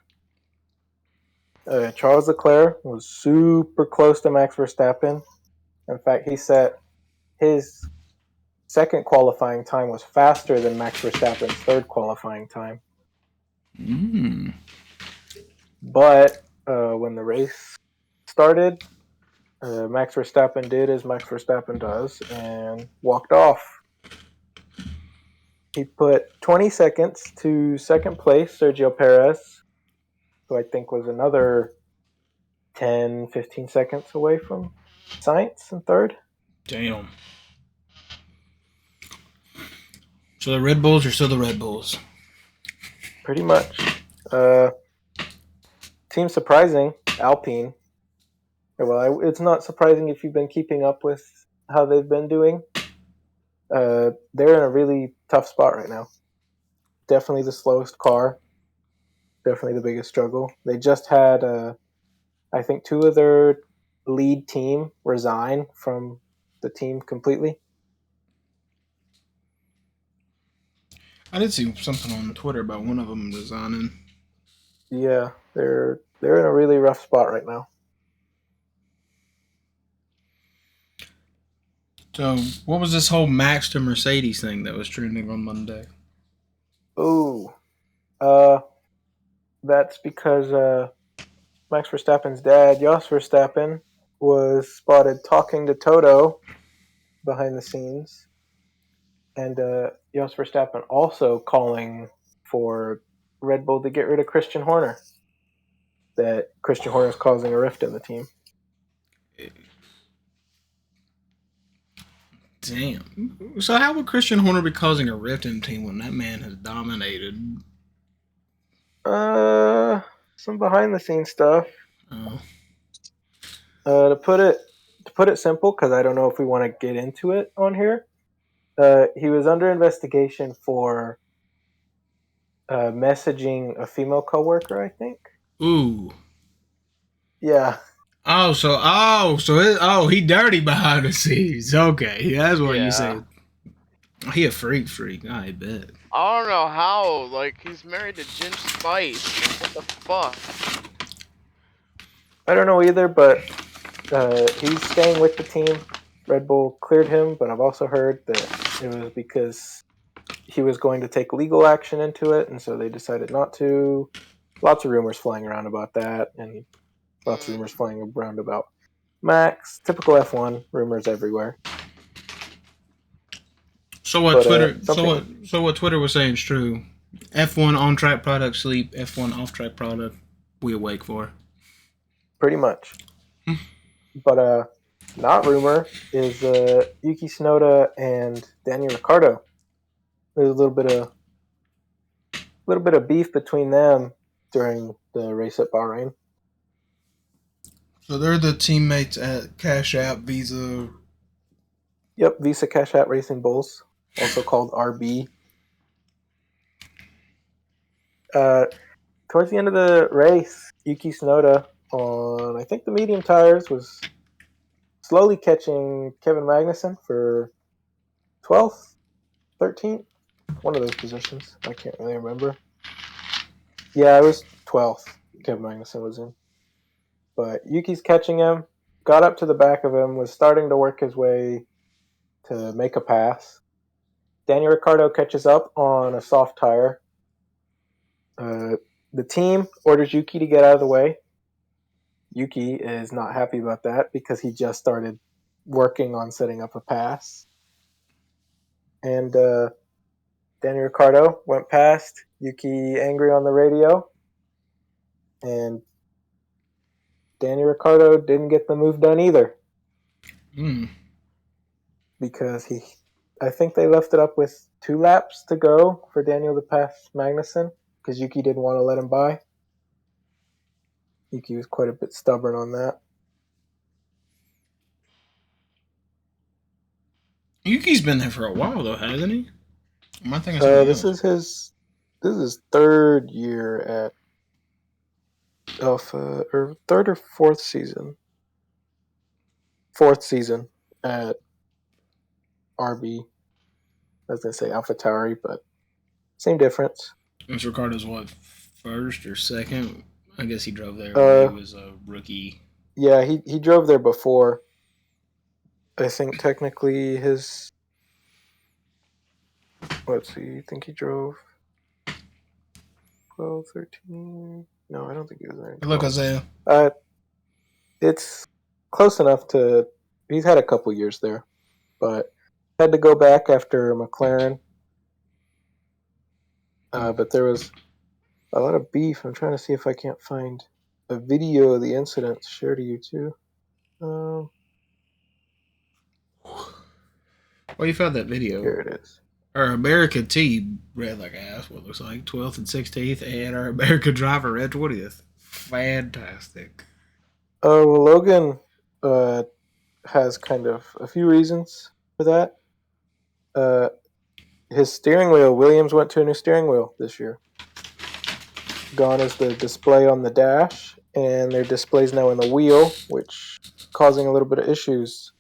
Charles Leclerc was super close to Max Verstappen. In fact, he set his second qualifying time was faster than Max Verstappen's third qualifying time. But when the race started, Max Verstappen did as Max Verstappen does and walked off. He put 20 seconds to second place, Sergio Perez, who I think was another 10, 15 seconds away from Sainz in third. Damn. So the Red Bulls are still the Red Bulls. Pretty much. Team surprising. Alpine. Well, it's not surprising if you've been keeping up with how they've been doing. They're in a really tough spot right now. Definitely the slowest car. Definitely the biggest struggle. They just had, I think, 2 of their lead team resign from the team completely. I did see something on Twitter about one of them resigning. Yeah, they're in a really rough spot right now. So, what was this whole Max to Mercedes thing that was trending on Monday? Ooh, that's because Max Verstappen's dad, Jos Verstappen, was spotted talking to Toto behind the scenes, and Jos Verstappen also calling for Red Bull to get rid of Christian Horner. That Christian Horner is causing a rift in the team. Damn. So how would Christian Horner be causing a rift in the team when that man has dominated? Some behind the scenes stuff. Oh. To put it simple, because I don't know if we want to get into it on here. He was under investigation for messaging a female coworker, I think. Ooh. Yeah. He dirty behind the scenes. Okay, that's what you say. He a freak. I bet. I don't know how. Like, he's married to Ginge Spice. What the fuck? I don't know either, but he's staying with the team. Red Bull cleared him, but I've also heard that it was because he was going to take legal action into it, and so they decided not to. Lots of rumors flying around about that, and lots of rumors flying around about Max. Typical F1 rumors everywhere. So what Twitter? So what Twitter was saying is true. F1 on track product sleep. F1 off track product we awake for. Pretty much. But not rumor is Yuki Tsunoda and Daniel Ricciardo. There's a little bit of beef between them during the race at Bahrain. So they're the teammates at Cash App Visa. Yep, Visa Cash App Racing Bulls, also called RB. Towards the end of the race, Yuki Tsunoda on, I think, the medium tires was slowly catching Kevin Magnussen for 12th, 13th, one of those positions. I can't really remember. Yeah, it was 12th Kevin Magnussen was in. But Yuki's catching him, got up to the back of him, was starting to work his way to make a pass. Daniel Ricciardo catches up on a soft tire. The team orders Yuki to get out of the way. Yuki is not happy about that because he just started working on setting up a pass. And Daniel Ricciardo went past. Yuki angry on the radio. And Daniel Ricciardo didn't get the move done either. Because I think they left it up with 2 laps to go for Daniel to pass Magnussen because Yuki didn't want to let him by. Yuki was quite a bit stubborn on that. Yuki's been there for a while though, hasn't he? I think this is his 3rd year at or 3rd or 4th season. 4th season at RB. I was gonna say AlphaTauri, but same difference. Mr. Ricardo's what, 1st or 2nd? I guess he drove there when he was a rookie. Yeah, he drove there before. I think technically his. Let's see. I think he drove 12, 13. No, I don't think he was there. Look, Isaiah. It's close enough to. He's had a couple years there, but had to go back after McLaren. But there was a lot of beef. I'm trying to see if I can't find a video of the incident to share to you too. Well, you found that video. Here it is. Our America team ran like ass, what looks like 12th and 16th, and our American driver ran 20th. Fantastic. Oh, well, Logan has kind of a few reasons for that. His steering wheel, Williams went to a new steering wheel this year. Gone is the display on the dash, and their display's now in the wheel, which causing a little bit of issues.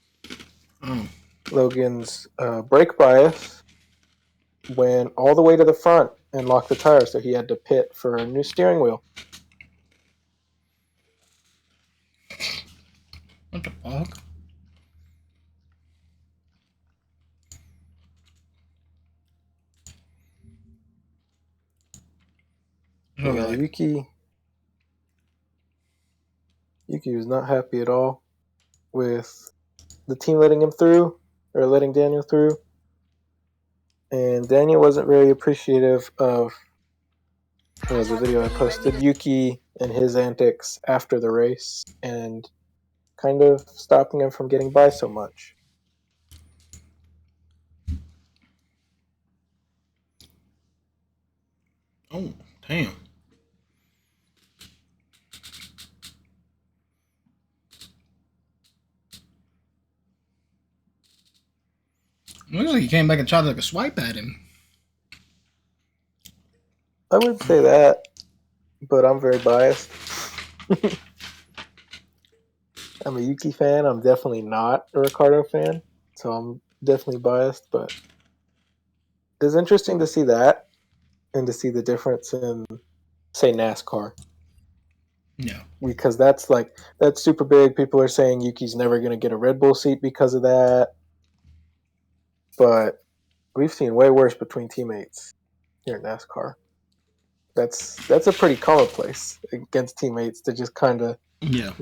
Oh. Logan's brake bias went all the way to the front and locked the tire, so he had to pit for a new steering wheel. What the fuck? Yeah, Yuki was not happy at all with the team letting him through, or letting Daniel through. And Daniel wasn't very appreciative of the video I posted, Yuki and his antics after the race, and kind of stopping him from getting by so much. Oh, damn. Looks like he came back and tried to like a swipe at him. I wouldn't say that, but I'm very biased. I'm a Yuki fan. I'm definitely not a Ricardo fan, so I'm definitely biased. But it's interesting to see that and to see the difference in, say, NASCAR. Yeah. Because that's super big. People are saying Yuki's never going to get a Red Bull seat because of that. But we've seen way worse between teammates here in NASCAR. That's a pretty commonplace against teammates to just kind of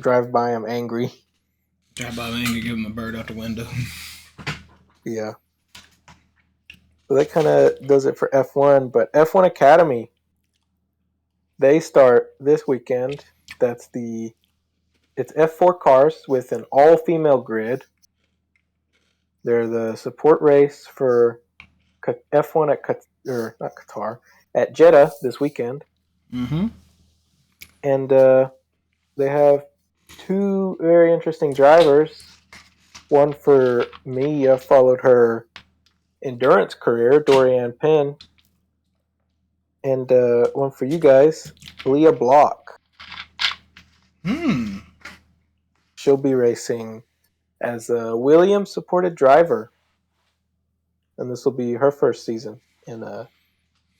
drive by them angry. Drive by him and give him a bird out the window. Yeah. So that kind of does it for F1. But F1 Academy, they start this weekend. It's F4 cars with an all-female grid. They're the support race for F1 not Qatar, at Jeddah this weekend. Mm-hmm. And they have two very interesting drivers. One for me, I followed her endurance career, Dorianne Penn. And one for you guys, Leah Block. She'll be racing as a Williams-supported driver. And this will be her first season in a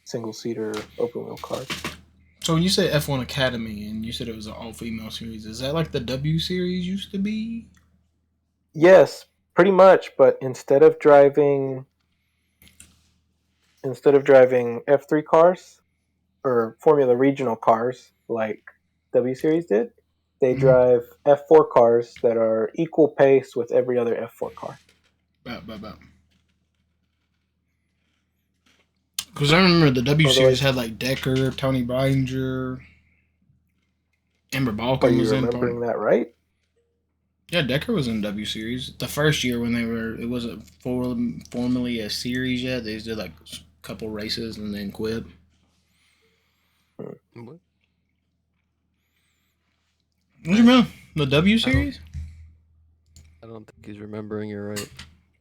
single-seater open-wheel car. So when you say F1 Academy and you said it was an all-female series, is that like the W Series used to be? Yes, pretty much. But instead of driving F3 cars or Formula Regional cars like W Series did, they drive F4 cars that are equal pace with every other F4 car. Because I remember the W Series had like Decker, Tony Breidinger, Amber Balkan was in. Are you remembering that right? Yeah, Decker was in W Series. The first year when it wasn't formally a series yet. They did like a couple races and then quit. What? What do you mean? The W Series? I don't think he's remembering it right.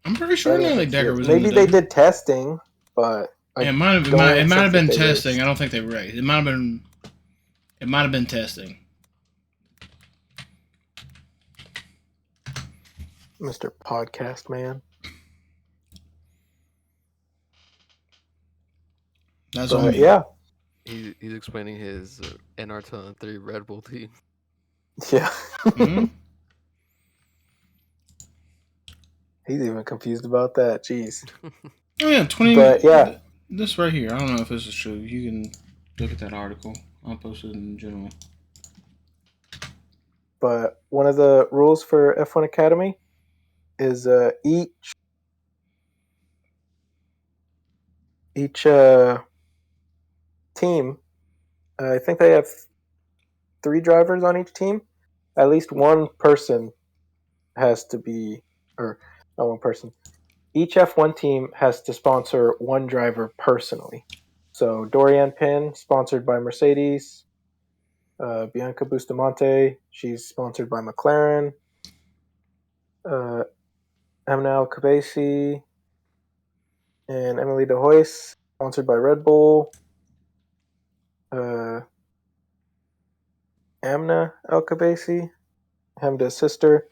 I'm pretty sure like Decker was Maybe in the they W. did testing, but Yeah, it might have been testing. I don't think they raced. It might have been testing. Mr. Podcast Man. That's on me. Yeah. He's explaining his NR3 Red Bull team. Yeah. Mm-hmm. He's even confused about that. Jeez. Oh yeah, 20. But yeah, this right here. I don't know if this is true. You can look at that article. I'll post it in general. But one of the rules for F1 Academy is each team. I think they have 3 drivers on each team. At least one person has to be, or not one person. Each F1 team has to sponsor one driver personally. So Dorianne Penn, sponsored by Mercedes. Bianca Bustamante, she's sponsored by McLaren. Amna Kabesi and Emily De Hoyce, sponsored by Red Bull. Amna El Kabesi, Hamda's sister,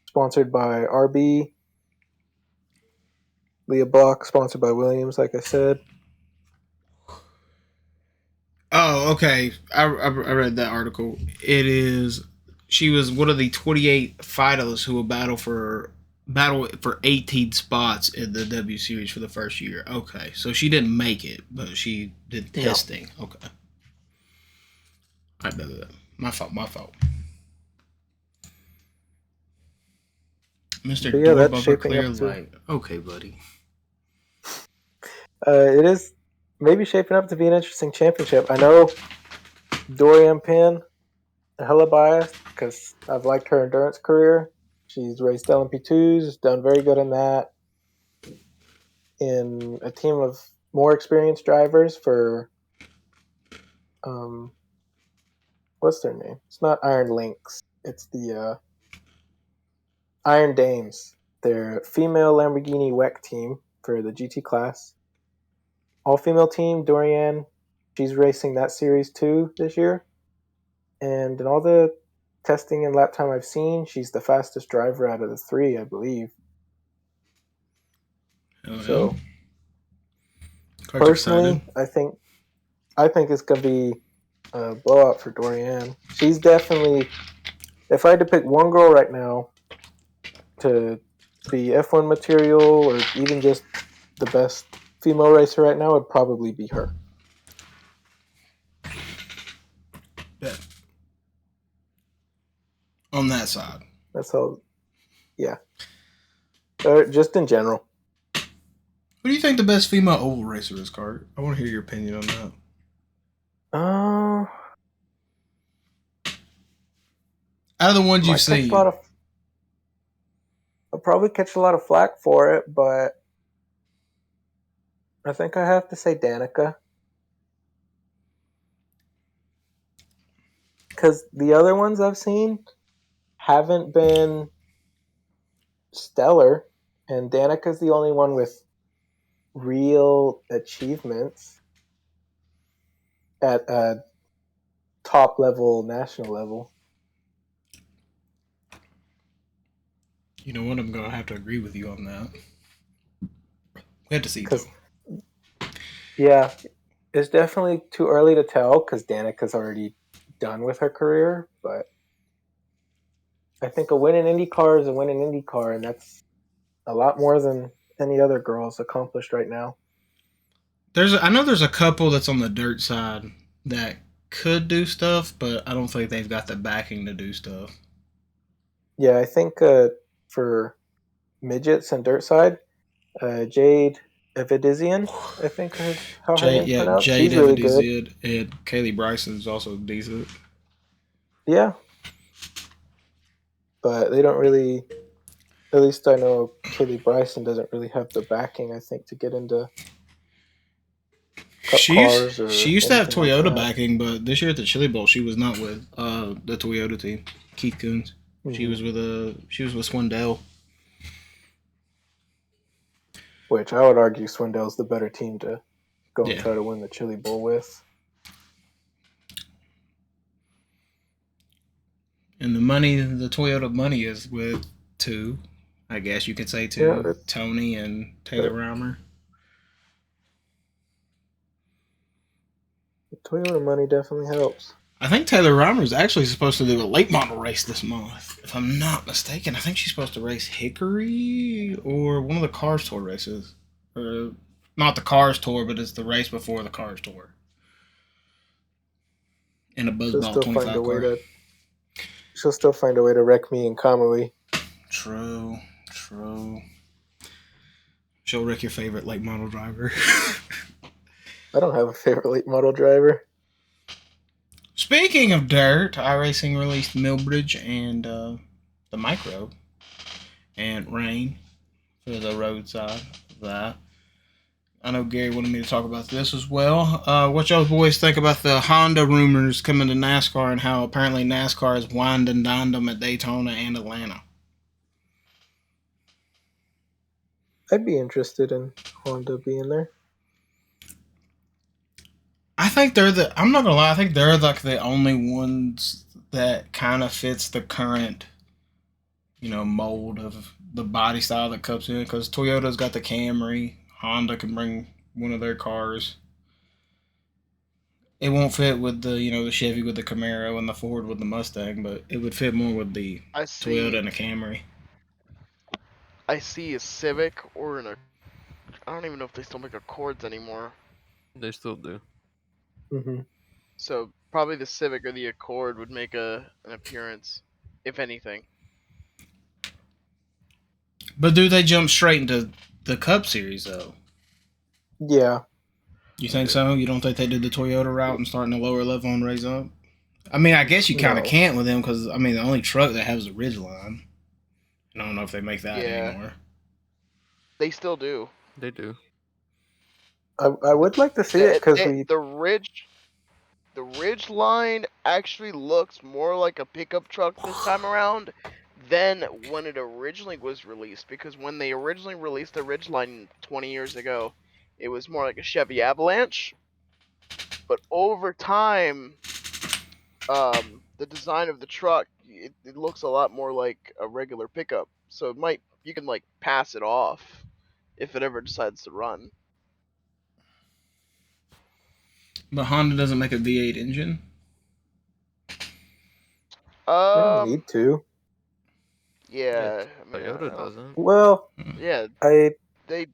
sponsored by RB. Leah Block, sponsored by Williams, like I said. Oh, okay. I read that article. She was one of the 28 finalists who will battle for 18 spots in the W Series for the first year. Okay, so she didn't make it, but she did testing. No. Okay, I bet that. My fault. Mr. Yeah, Door Bumper Clear Light. Okay, buddy. It is maybe shaping up to be an interesting championship. I know Dorian Penn, hella biased because I've liked her endurance career. She's raced LMP2s, done very good in that. In a team of more experienced drivers for, what's their name? It's not Iron Lynx. It's the Iron Dames. They're female Lamborghini WEC team for the GT class. All-female team, Dorian, she's racing that series too this year. And in all the testing and lap time I've seen, she's the fastest driver out of the three, I believe. So, personally, I think it's going to be a blowout for Dorian. She's definitely, if I had to pick one girl right now to be F1 material or even just the best female racer right now, it would probably be her. Yeah. On that side. That's how, yeah. Just in general. Who do you think the best female oval racer is, Cart? I want to hear your opinion on that. Out of the ones you've seen. I'll probably catch a lot of flack for it, but I think I have to say Danica. Because the other ones I've seen haven't been stellar, and Danica's the only one with real achievements at a top level, national level. You know what? I'm going to have to agree with you on that. We have to see, though. Yeah, it's definitely too early to tell because Danica's already done with her career, but I think a win in IndyCar is a win in IndyCar, and that's a lot more than any other girl's accomplished right now. I know there's a couple that's on the dirt side that could do stuff, but I don't think they've got the backing to do stuff. Yeah, I think for midgets and dirt side, Jade Evidizian, I think is how her name's pronounced. Jade She's really Evidizian, good. and Kaylee Bryson's also decent. Yeah. But they don't really, at least I know Kaylee Bryson doesn't really have the backing, I think, to get into She used to have Toyota backing, but this year at the Chili Bowl, she was not with the Toyota team. Keith Coons. Mm-hmm. She was with Swindell. Which I would argue Swindell's the better team to go and try to win the Chili Bowl with. And the Toyota money is with two, I guess you could say Tony and Taylor Reimer. The Toyota money definitely helps. I think Taylor Reimer is actually supposed to do a late model race this month. If I'm not mistaken, I think she's supposed to race Hickory or one of the Cars Tour races. Or not the Cars Tour, but it's the race before the Cars Tour. In a Buzzball 25 car. She'll still find a way to wreck me in Kamui. True. She'll wreck your favorite late model driver. I don't have a favorite late model driver. Speaking of dirt, iRacing released Millbridge and the Micro and Rain for the road side of that. I know Gary wanted me to talk about this as well. What y'all boys think about the Honda rumors coming to NASCAR and how apparently NASCAR is wined and dined them at Daytona and Atlanta? I'd be interested in Honda being there. I think they're the. I'm not gonna lie. I think they're like the only ones that kind of fits the current, mold of the body style that comes in. Because Toyota's got the Camry, Honda can bring one of their cars. It won't fit with the Chevy with the Camaro and the Ford with the Mustang, but it would fit more with the I Toyota see. and the Camry. I see a Civic or I don't even know if they still make Accords anymore. They still do. Mm-hmm. So probably the Civic or the Accord would make an appearance, if anything. But do they jump straight into the Cup Series though? Yeah. You think so? You don't think they did the Toyota route and starting the lower level and raise up? I mean, I guess you kind of No. can't with them because the only truck that has a Ridgeline. I don't know if they make that Yeah. anymore. They still do. They do. I would like to see it because The Ridge line actually looks more like a pickup truck this time around than when it originally was released. Because when they originally released the Ridge line 20 years ago, it was more like a Chevy Avalanche. But over time, the design of the truck it looks a lot more like a regular pickup. So you can like pass it off if it ever decides to run. But Honda doesn't make a V8 engine. they don't need to. Yeah, I mean, Toyota doesn't. Well, yeah, I they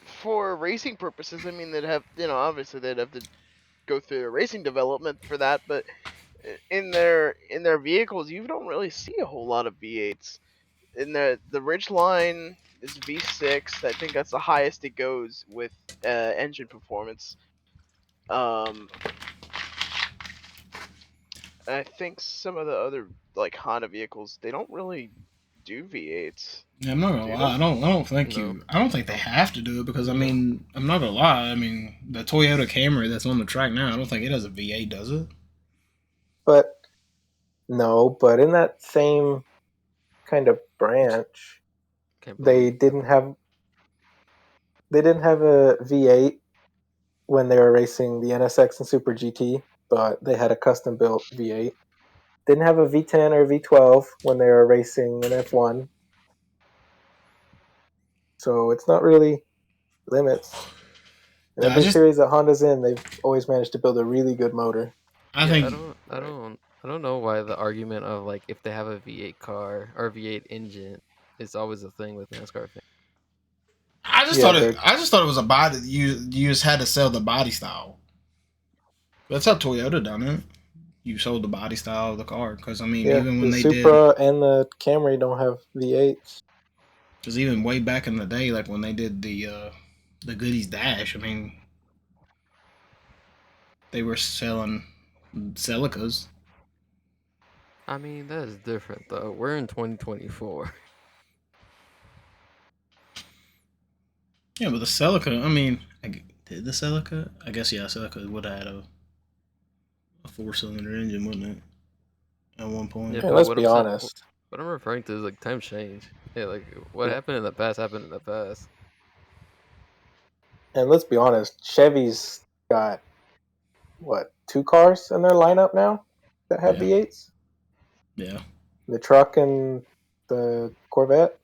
for racing purposes. I mean, they'd have obviously they'd have to go through a racing development for that, but in their vehicles, you don't really see a whole lot of V8s. In the Ridge line is V6. I think that's the highest it goes with engine performance. I think some of the other like Honda vehicles they don't really do V8s. Yeah, I'm not gonna Do lie. they? I don't think No. I don't think they have to do it because No. I'm not gonna lie. The Toyota Camry that's on the track now, I don't think it has a V8, does it? but in that same kind of branch, Can't they believe didn't have a V8 when they were racing the NSX and Super GT, but they had a custom built V8. Didn't have a V10 or V12 when they were racing an F1. So it's not really limits. In Yeah, every series that Honda's in, they've always managed to build a really good motor. I Yeah, think I don't know why the argument of like if they have a V8 car or V8 engine is always a thing with NASCAR fans. Yeah, I just thought it was a body. You just had to sell the body style. That's how Toyota done it. You sold the body style of the car because even when the they did, Supra and the Camry don't have V8s. because even way back in the day, like when they did the Goodies Dash, they were selling Celicas. I mean, that is different though. We're in 2024. Yeah, but the Celica, did the Celica? I guess yeah, Celica would have had a 4-cylinder engine, wouldn't it? At one point. Yeah, And but let's what be I'm saying, honest. what I'm referring to is like time change. Yeah, like what Yeah. happened in the past happened in the past. And let's be honest, Chevy's got what, 2 cars in their lineup now that have Yeah. V8s? Yeah. The truck and the Corvette.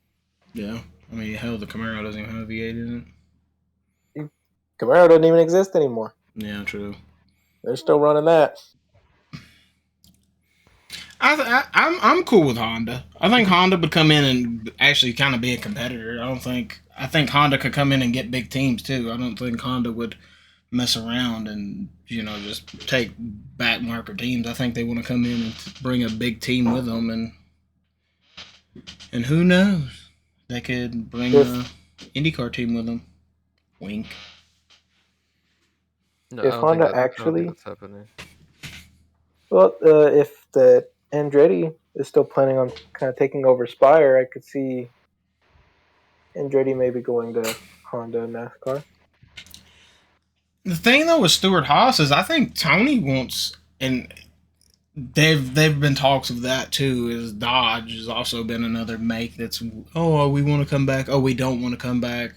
Yeah. Hell, the Camaro doesn't even have a V8 in Camaro doesn't even exist anymore. it. Yeah, true. They're still running that. I'm cool with Honda. I think Honda would come in and actually kind of be a competitor. I think Honda could come in and get big teams too. I don't think Honda would mess around and just take back marker teams. I think they want to come in and bring a big team with them, and who knows, they could bring a IndyCar team with them. Wink. No, If Honda I don't think actually, that's happening. well, if the Andretti is still planning on kind of taking over Spire, I could see Andretti maybe going to Honda NASCAR. The thing though with Stuart Haas is I think Tony wants, and they've been talks of that too. Is Dodge has also been another make that's we want to come back. Oh, we don't want to come back.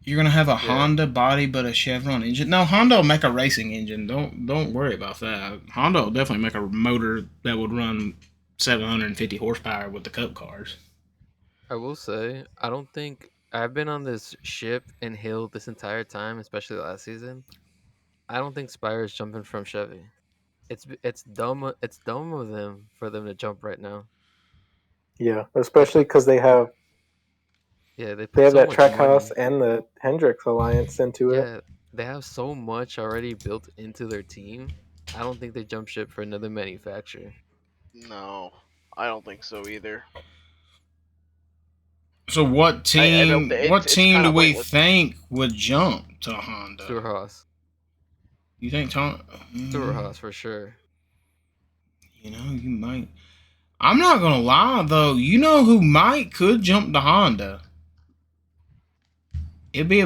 You're gonna have a Honda body but a Chevron engine. No, Honda will make a racing engine. Don't worry about that. Honda will definitely make a motor that would run 750 horsepower with the Cup cars. I will say, I don't think I've been on this ship and hill this entire time, especially last season. I don't think Spire is jumping from Chevy. It's dumb. It's dumb of them for them to jump right now. Yeah, They especially put because they have they they put have so that much Trackhouse money. and the Hendrix alliance into it. Yeah, they have so much already built into their team. I don't think they jump ship for another manufacturer. No, I don't think so either. So what I don't. team? What It's team kind do of we pointless. think would jump to Honda? Stuart Haas. You think Tom? Stuart Haas for sure. You know, you might. I'm not gonna lie though. You know who might could jump to Honda? It'd be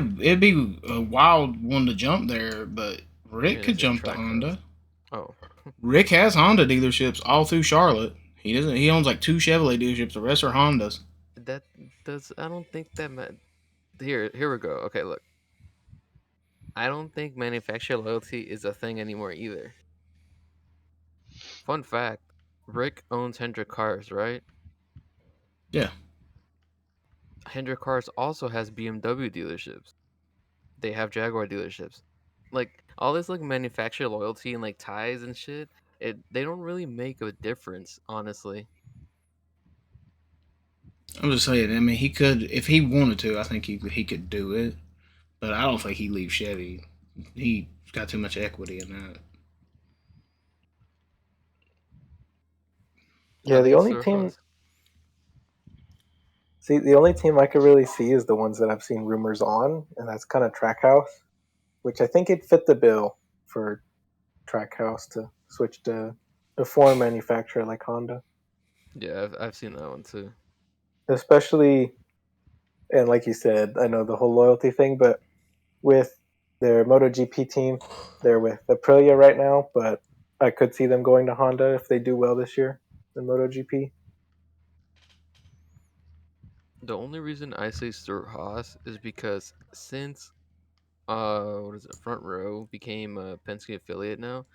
a wild one to jump there, but I Rick mean, could is it jump to Trackhouse? Honda. Oh, Rick has Honda dealerships all through Charlotte. He doesn't. He owns like 2 Chevrolet dealerships. The rest are Hondas. that does. I don't think that. Here we go. Okay, look. I don't think manufacturer loyalty is a thing anymore either. Fun fact: Rick owns Hendrick Cars, right? Yeah. Hendrick Cars also has BMW dealerships. They have Jaguar dealerships. Like all this like manufacturer loyalty and like ties and shit, they don't really make a difference, honestly. I'm just saying. I mean, he could if he wanted to. I think he could do it, but I don't think he'd leave Chevy. He's got too much equity in that. I Yeah, think the it's only Stuart team Haas. see the only team I could really see is the ones that I've seen rumors on, and that's kind of Trackhouse, which I think it fit the bill for Trackhouse to switch to a foreign manufacturer like Honda, Yeah, I've seen that one too. especially and like you said, I know the whole loyalty thing, but with their MotoGP team, they're with Aprilia right now, but I could see them going to Honda if they do well this year in MotoGP. The only reason I say Stuart Haas is because since what is it, Front Row became a Penske affiliate now.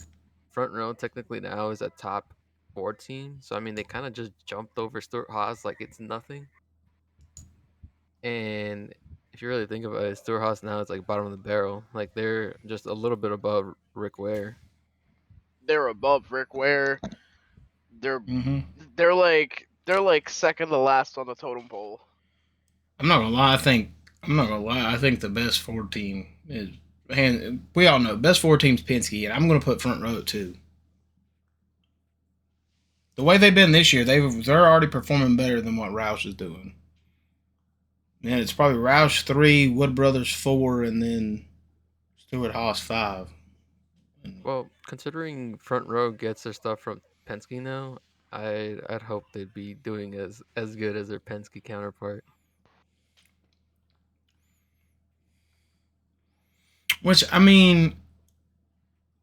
Front Row technically now is a top four team, so I mean they kind of just jumped over Stuart Haas like it's nothing. And if you really think about it, Stuart Haas now is like bottom of the barrel. Like they're just a little bit above Rick Ware. They're above Rick Ware. They're Mm-hmm. they're like second to last on the totem pole. I'm not gonna lie. I'm not gonna lie. I think the best Ford team is. And we all know best Ford team's Penske, and I'm gonna put Front Row at 2. The way they've been this year, they're already performing better than what Roush is doing. And it's probably Roush 3, Wood Brothers 4, and then Stewart Haas 5. Well, considering Front Row gets their stuff from Penske now, I'd hope they'd be doing as good as their Penske counterpart. Which I mean,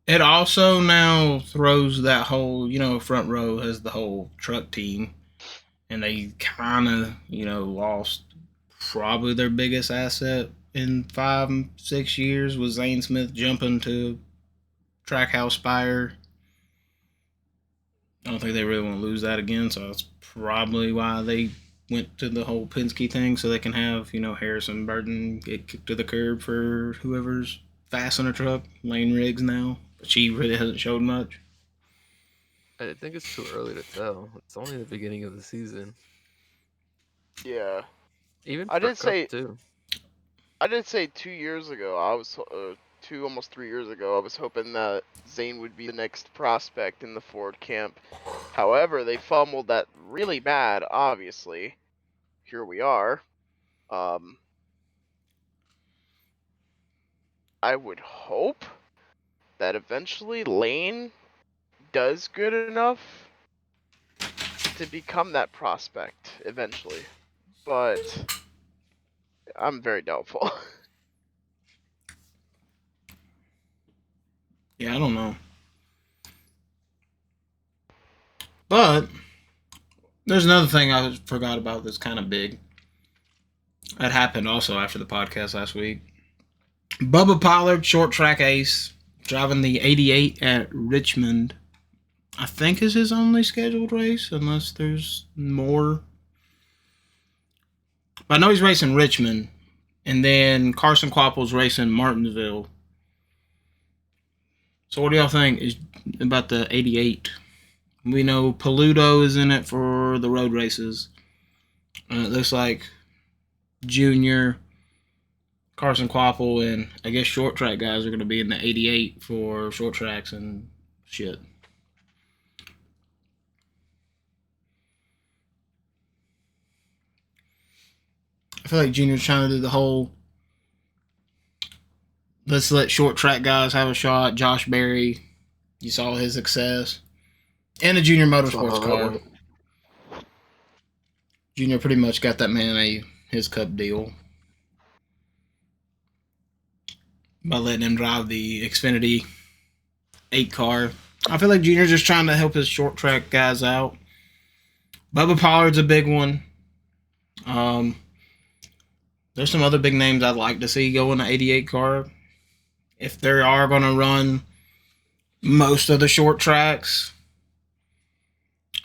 it also now throws that whole Front Row has the whole truck team, and they kind of lost probably their biggest asset in 5-6 years was Zane Smith jumping to Trackhouse Spire. I don't think they really want to lose that again, so that's probably why they went to the whole Penske thing, so they can have Harrison Burton get kicked to the curb for whoever's fast in a truck. Lane Riggs now, but she really hasn't showed much. I think it's too early to tell. It's only the beginning of the season. Yeah, Even I for did Cup say too. I did say 2 years ago. I was 2 almost 3 years ago. I was hoping that Zane would be the next prospect in the Ford camp. However, they fumbled that really bad. Obviously, here we are. Um, I would hope that eventually Lane does good enough to become that prospect eventually. But I'm very doubtful. Yeah, I don't know. But there's another thing I forgot about that's kind of big. That happened also after the podcast last week. Bubba Pollard, short track ace, driving the 88 at Richmond. I think is his only scheduled race, unless there's more. But I know he's racing Richmond, and then Carson Quapple's racing Martinsville. So what do y'all think is about the 88? We know Paludo is in it for the road races. It looks like Junior, Carson Quapple, and I guess short track guys are going to be in the 88 for short tracks and shit. I feel like Junior's trying to do the whole let's let short track guys have a shot. Josh Berry, you saw his success. And a Junior Motorsports car. Junior pretty much got that man his cup deal by letting him drive the Xfinity 8 car. I feel like Junior's just trying to help his short track guys out. Bubba Pollard's a big one. There's some other big names I'd like to see go in the 88 car. If they are going to run most of the short tracks,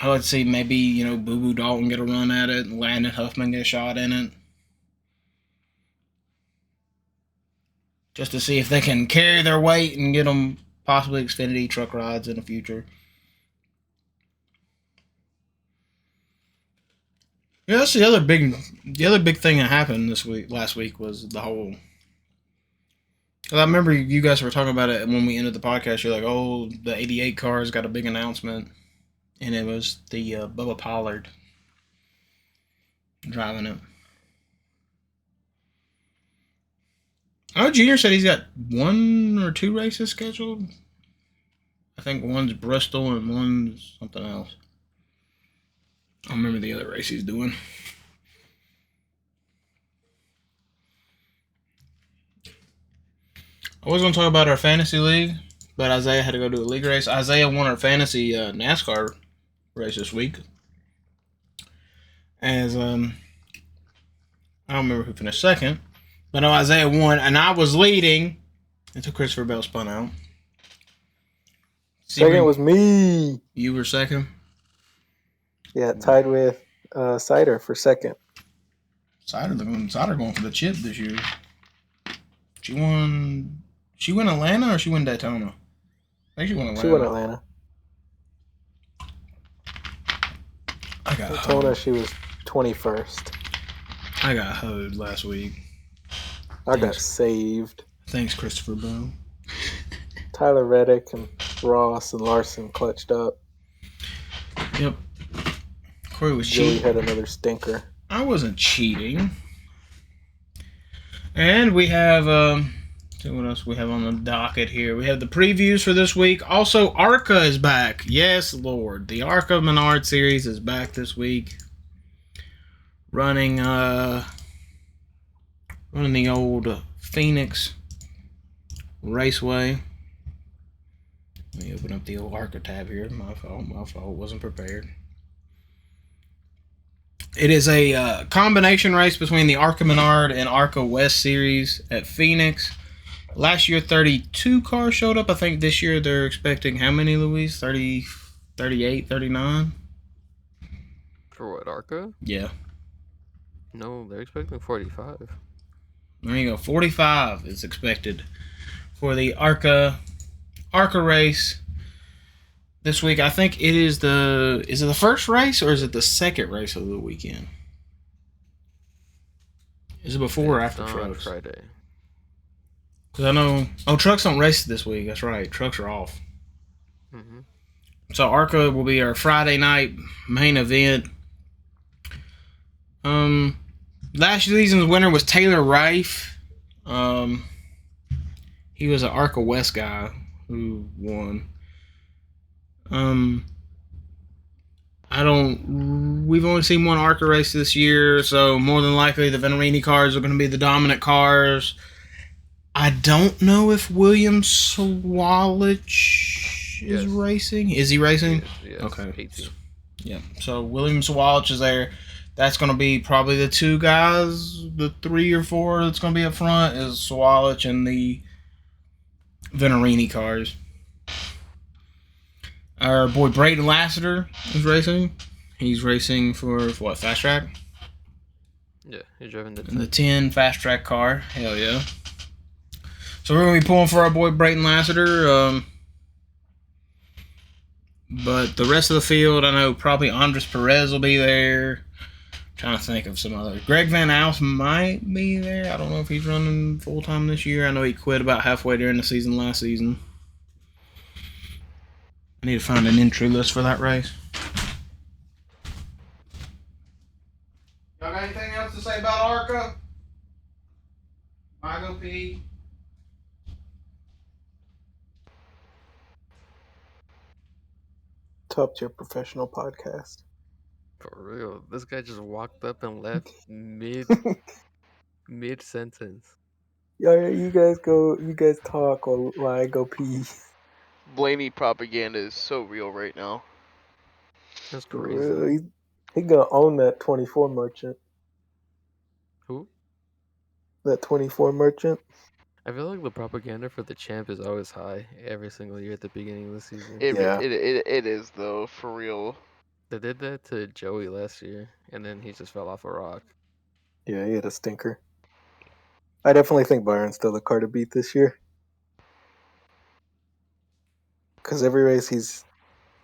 I would see maybe, Boo Boo Dalton get a run at it and Landon Huffman get a shot in it. Just to see if they can carry their weight and get them possibly Xfinity truck rides in the future. Yeah, that's the other big thing that happened last week was the whole. Cause I remember you guys were talking about it when we ended the podcast. You're like, "Oh, the '88 car's got a big announcement," and it was the Bubba Pollard driving it. Oh, Junior said he's got 1 or 2 races scheduled. I think one's Bristol and one's something else. I don't remember the other race he's doing. I was going to talk about our fantasy league, but Isaiah had to go do a league race. Isaiah won our fantasy NASCAR race this week. As I don't remember who finished second, but no, Isaiah won, and I was leading until Christopher Bell spun out. Second was me. You were second? Yeah, tied with Cider for second. Cider going for the chip this year. She won Atlanta or she won Daytona? I think she won Atlanta. She won Atlanta. Daytona, she was 21st. I got hoed last week. I got saved. Thanks, Christopher Bell. Tyler Reddick and Ross and Larson clutched up. Yep. Corey was Joey cheating. had another stinker. I wasn't cheating. And we have, what else we have on the docket here? We have the previews for this week. Also, ARCA is back. Yes, Lord. The ARCA Menard Series is back this week. Running the old Phoenix Raceway. Let me open up the old ARCA tab here. My fault. Wasn't prepared. It is a combination race between the ARCA Menard and ARCA West Series at Phoenix. Last year, 32 cars showed up. I think this year they're expecting how many, Luis? 30, 38, 39? For what, ARCA? Yeah. No, they're expecting 45. There you go. 45 is expected for the ARCA race this week. I think it is is it the first race or is it the second race of the weekend? Is it before or after trucks? Friday. Because I know, trucks don't race this week. That's right. Trucks are off. Mm-hmm. So ARCA will be our Friday night main event. Last season's winner was Taylor Rife. He was an ARCA West guy who won. We've only seen one ARCA race this year, so more than likely the Venerini cars are going to be the dominant cars. I don't know if William Swalich is Yes. racing. Is he racing? Yes, Okay. 18. Yeah. So William Swalich is there. That's going to be probably the two guys, the 3 or 4 that's going to be up front is Swalich and the Venerini cars. Our boy Brayton Lassiter is racing. He's racing for what, Fast Track? Yeah, he's driving the 10. In the 10 Fast Track car. Hell yeah. So we're going to be pulling for our boy Brayton Lassiter. But the rest of the field, I know probably Andres Perez will be there. Trying to think of some others. Greg Van Alst might be there. I don't know if he's running full time this year. I know he quit about halfway during the season last season. I need to find an entry list for that race. Y'all got anything else to say about ARCA? I go P. Top tier professional podcast. For real. This guy just walked up and left mid sentence. Yeah, you guys go. You guys talk while I go pee. Blaney propaganda is so real right now. That's For crazy. real, he gonna own that 24 merchant. Who? That 24 merchant. I feel like the propaganda for the champ is always high every single year at the beginning of the season. Yeah. It is though, for real. They did that to Joey last year, and then he just fell off a rock. Yeah, he had a stinker. I definitely think Byron's still the car to beat this year. Because every race he's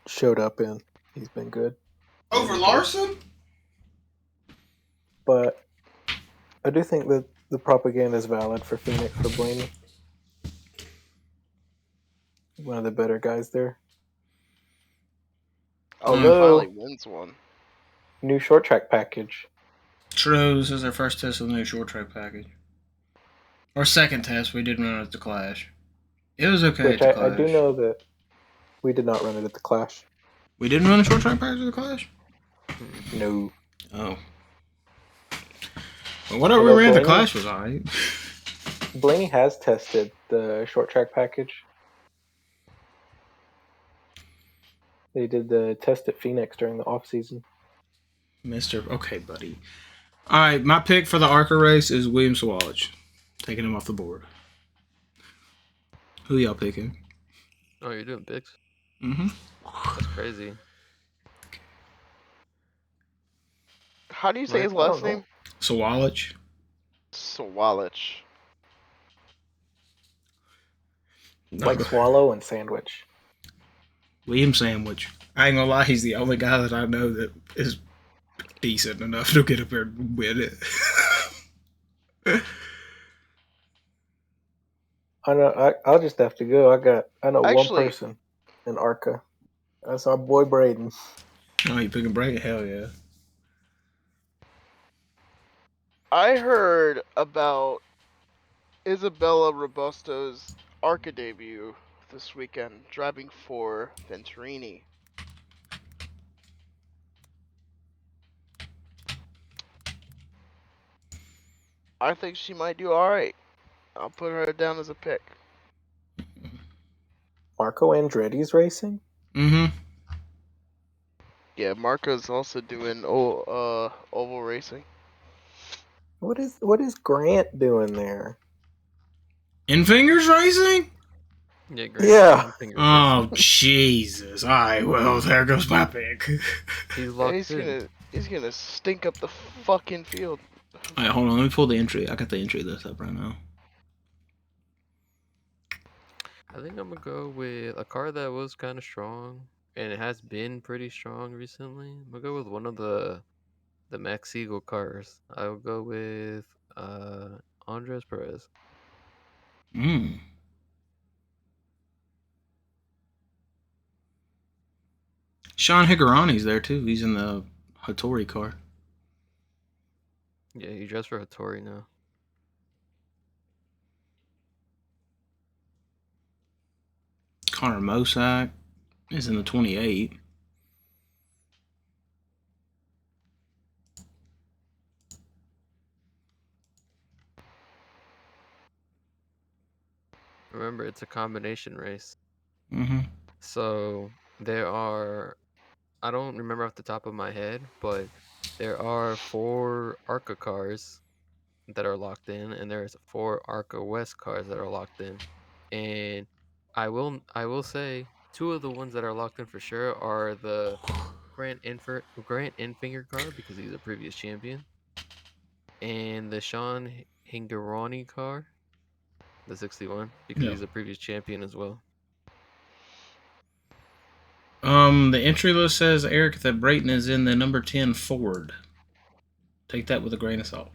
showed up in, he's been good. Over Larson? But I do think that the propaganda is valid for Phoenix for Blaney. One of the better guys there. Oh, he Although, finally wins one. new short track package. True, this is our first test of the new short track package. Our second test, we did run it at the Clash. It was okay Which at the I Clash. do know that we did not run it at the Clash. We didn't run a short track package at the Clash? No. Oh. Well, whatever we ran at the Clash was alright. Blaney has tested the short track package. They did the test at Phoenix during the off season. Okay, buddy. Alright, my pick for the ARCA race is William Swalich. Taking him off the board. Who y'all picking? Oh, you're doing picks? Mm-hmm. That's crazy. How do you say his last name? Swalich. Swalich. Like swallow and sandwich. William Sandwich. I ain't gonna lie, he's the only guy that I know that is decent enough to get up there and win it. I know. I'll just have to go. I know Actually- one person in ARCA. That's our boy Braden. Oh, you picking Brady? Hell yeah. I heard about Isabella Robusto's ARCA debut this weekend, driving for Venturini. I think she might do alright. I'll put her down as a pick. Marco Andretti's racing. Mm-hmm. Yeah, Marco's also doing oval racing. What is Grant doing there? In Fingers Racing? Yeah, great. Yeah. Oh, Jesus. Alright, well, there goes my pick. He's Yeah, locked in. he's gonna stink up the fucking field. Alright, hold on. Let me pull the entry. I got the entry list up right now. I think I'm gonna go with a car that was kind of strong, and it has been pretty strong recently. I'm gonna go with one of the Max Eagle cars. I'll go with Andres Perez. Mm. Sean Higurani's there, too. He's in the Hattori car. Yeah, he drives for Hattori now. Connor Mosack is in the 28. remember it's a combination race. Mm-hmm. So there are, I don't remember off the top of my head, but there are 4 ARCA cars that are locked in, and there's 4 ARCA West cars that are locked in. And I will say 2 of the ones that are locked in for sure are the Grant Enfinger car because he's a previous champion, and the Sean Hingarani car, the 61, because Yeah. he's a previous champion as well. The entry list says, Eric, that Brayton is in the number 10 Ford. Take that with a grain of salt.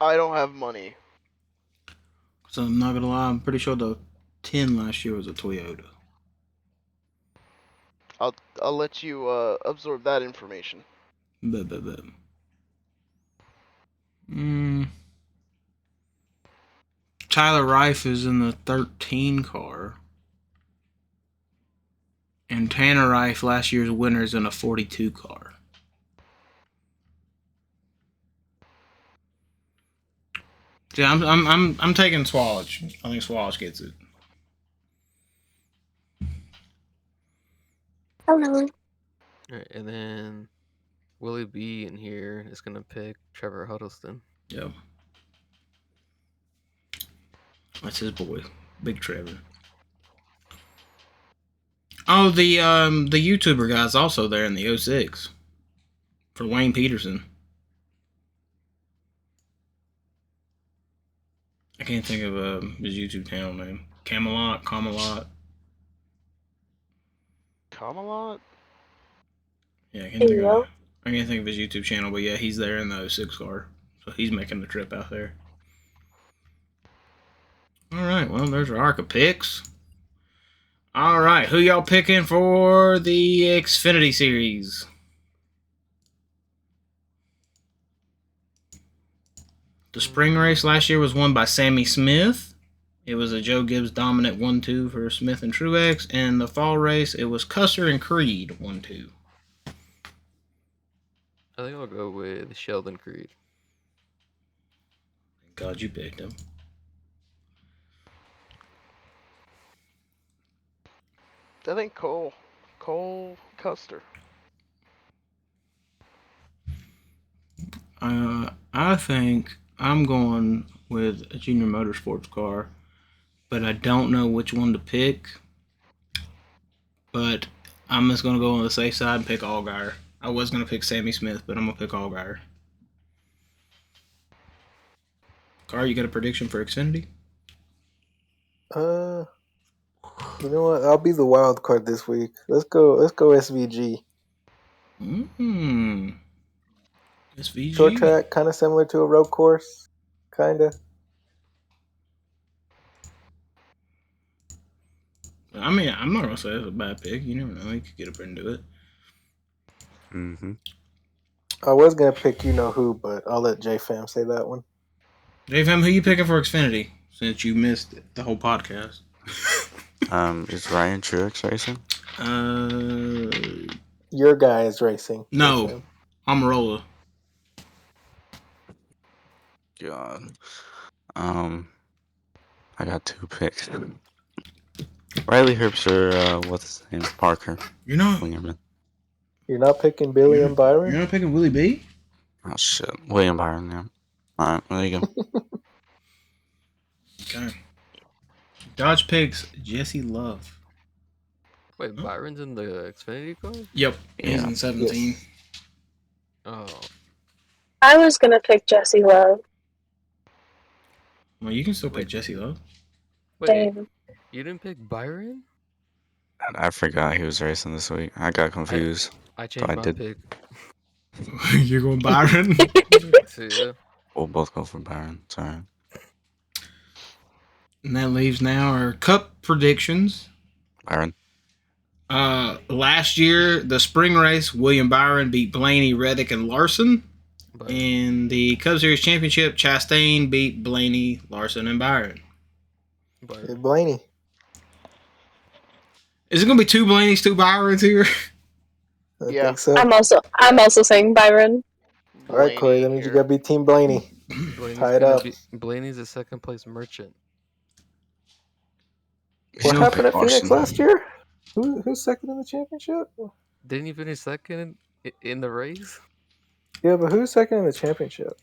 I don't have money. So I'm not gonna lie, I'm pretty sure the 10 last year was a Toyota. I'll let you absorb that information. But. Tyler Reif is in the 13 car. And Tanner Reif, last year's winner, is in a 42 car. Yeah, I'm taking Swallow. I think Swallow gets it. Hello. All right, and then Willie B in here is gonna pick Trevor Huddleston. Yep. That's his boy, Big Trevor. Oh, the YouTuber guy's also there in the 06 for Wayne Peterson. I can't think of his YouTube channel name. Camelot. Camelot? Yeah, I can't think of his YouTube channel, but yeah, he's there in the 06 car, so he's making the trip out there. All right, well, there's our ARCA picks. All right, who y'all picking for the Xfinity Series? The spring race last year was won by Sammy Smith. It was a Joe Gibbs dominant 1-2 for Smith and Truex. And the fall race, it was Custer and Creed 1-2. I think I'll go with Sheldon Creed. Thank God you picked him. I think Cole Custer. I think I'm going with a Junior Motorsports car, but I don't know which one to pick. But I'm just going to go on the safe side and pick Allgaier. I was going to pick Sammy Smith, but I'm going to pick Allgaier. Car, you got a prediction for Xfinity? You know what? I'll be the wild card this week. Let's go SVG. SVG. Short track, kind of similar to a road course, kind of. I mean, I'm not gonna say it's a bad pick. You never know. You could get up and do it. Mm-hmm. I was gonna pick you know who, but I'll let JFam say that one. JFM, who you picking for Xfinity? Since you missed the whole podcast. Is Ryan Truex racing? Your guy is racing. No, Amarola. God. I got 2 picks. Riley Herbst or what's his name? Parker. You're not. Wingerman. You're not picking Billy and Byron? You're not picking Willie B? Oh shit. William Byron, yeah. Alright, there you go. Okay. Dodge picks Jesse Love. Wait, Byron's in the Xfinity car? Yep. He's Yeah. in 17. Yes. Oh. I was gonna pick Jesse Love. Well, you can still pick Jesse Love. Wait, Damn. you didn't pick Byron? I forgot he was racing this week. I got confused. I changed I my did. pick. You're going Byron? So, yeah. We'll both go for Byron. Sorry. And that leaves now our Cup predictions. Byron. Last year, the spring race, William Byron beat Blaney, Reddick, and Larson. But In the Cup Series Championship, Chastain beat Blaney, Larson, and Byron. Hey, Blaney. Is it going to be 2 Blaneys, 2 Byrons here? I Yeah. think so. I'm also saying Byron. All right, Corey. That means you got to be Team Blaney. Blaney's Tie it gonna up. Blaney's a second place merchant. What No happened pick at Phoenix Larson. last year? Who's second in the championship? Didn't he finish second in the race? Yeah, but who's second in the championship?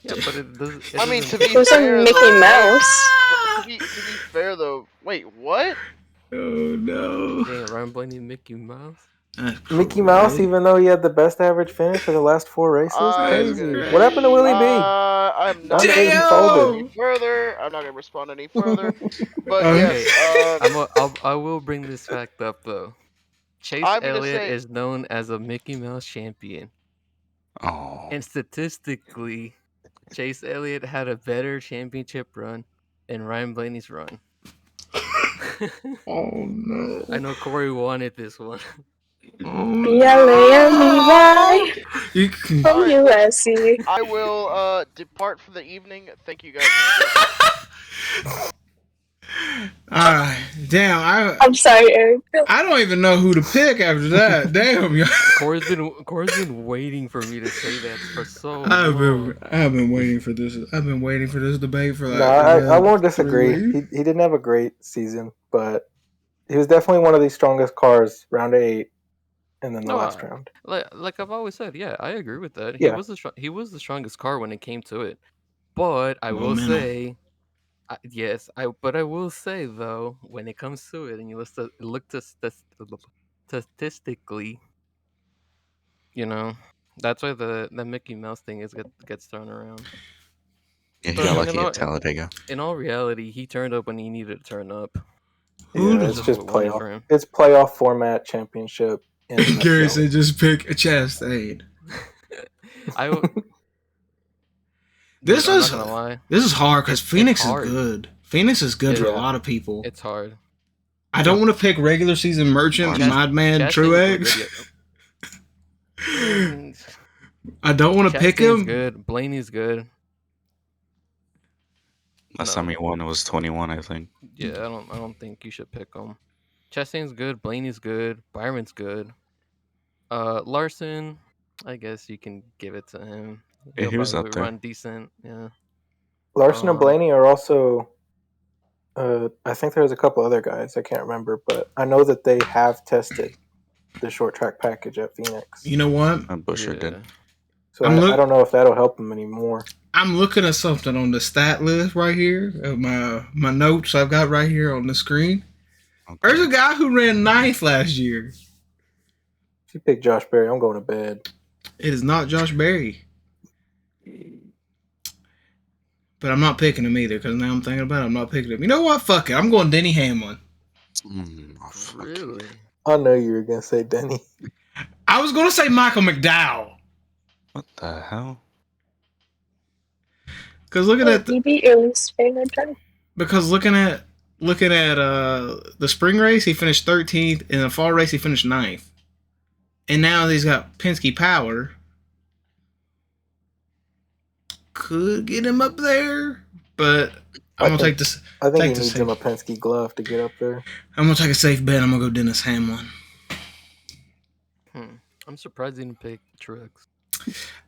Yeah, but it does. It I mean, doesn't. to It be was a fair Mickey though, Mouse. to be fair though, wait, what? Oh no. Dang, Ryan Blaney, Mickey Mouse. That's Mickey Mouse, crazy. even though he had the best average finish of the last 4 races, I'm crazy. gonna. What happened to Willie B? I'm not Wonder gonna he respond folded. any further. I'm not gonna respond any further. But Okay. yes, I will bring this fact up though. Chase I'm gonna Elliott say is known as a Mickey Mouse champion, Oh. and statistically, Chase Elliott had a better championship run than Ryan Blaney's run. Oh no. I know Corey wanted this one. B-L-A-N-E-Y You can- from Alright, USC. I will depart for the evening. Thank you guys. Have a good night. Alright. Damn, I'm sorry, Eric. I don't even know who to pick after that. Damn, yo. Corey's been waiting for me to say that for so I've long. been waiting for this. I've been waiting for this debate for like. No, I won't 3 disagree. weeks. He didn't have a great season, but he was definitely one of the strongest cars round 8 and then the No, last round. Like I've always said, yeah, I agree with that. Yeah. He was the strongest car when it came to it. But I will Momentum. say, but I will say though, when it comes to it, and you look to statistically, you know, that's why the Mickey Mouse thing gets thrown around. Yeah, he But got I mean, lucky at Talladega. in all reality, he turned up when he needed to turn up. Who Yeah, does- it's just what won it for playoff. him. It's playoff format championship. in a Gary nutshell. said, "Just pick a Chastain." This Dude, I'm is not gonna lie. this is hard because Phoenix is hard. good. Phoenix is good for a Yeah. lot of people. It's hard. I don't want to pick regular season Merchant, Chast- Madman, Chastain's Truex. good, yeah. I don't want to pick Chastain's him. good. Blaney's good. Last No. time he won, it was 21, I think. Yeah, I don't think you should pick them. Chastain's good. Blaney's good. Byron's good. Larson, I guess you can give it to him. Yeah, He'll he was probably up there. run decent. Yeah. Larson and Blaney are also. I think there's a couple other guys I can't remember, but I know that they have tested the short track package at Phoenix. You know what? Busher Yeah. did. So I'm I don't know if that'll help them anymore. I'm looking at something on the stat list right here. My notes I've got right here on the screen. Okay. There's a guy who ran 9th last year. If you pick Josh Berry, I'm going to bed. It is not Josh Berry. But I'm not picking him either because now I'm thinking about it. I'm not picking him. You know what? Fuck it. I'm going Denny Hamlin. Oh, fuck. Really? I know you were going to say Denny. I was going to say Michael McDowell. What the hell? Because looking at He beat your least favorite driver. looking at the spring race, he finished 13th. In the fall race, he finished 9th. And now he's got Penske Power. Could get him up there, but I'm gonna take this. I think Take he the needs safe. him a Penske glove to get up there. I'm gonna take a safe bet. I'm gonna go Dennis Hamlin. I'm surprised he didn't pick Truex.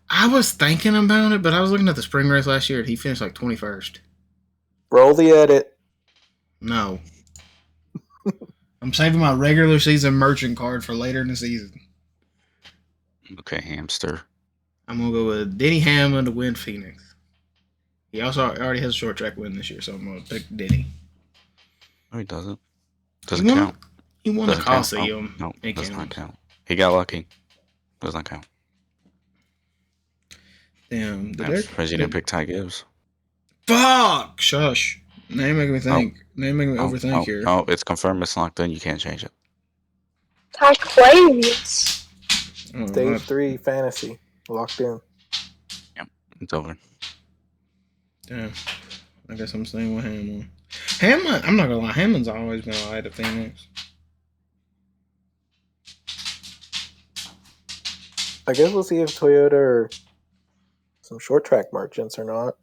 I was thinking about it, but I was looking at the spring race last year, and he finished like 21st. Roll the edit. No, I'm saving my regular season merchant card for later in the season. Okay, hamster. I'm gonna go with Denny Hamlin to win Phoenix. He also already has a short track win this year, so I'm gonna pick Denny. No, he doesn't. Doesn't He won- count. He won the Doesn't count. Coliseum. No, It does not counts. count. He got lucky. Does not count. Damn, I'm surprised you didn't pick Ty Gibbs. Fuck! Shush. Now you're making me think. Now you're making me overthink here. Oh, it's confirmed. It's locked in. You can't change it. Ty Claves. Oh, Stage 3 fantasy. Locked in. It's over. damn. I guess I'm staying with Hamlin. Hamlin, I'm not gonna lie. Hamlin's always been alright at Phoenix. I guess we'll see if Toyota or some short track merchants or not.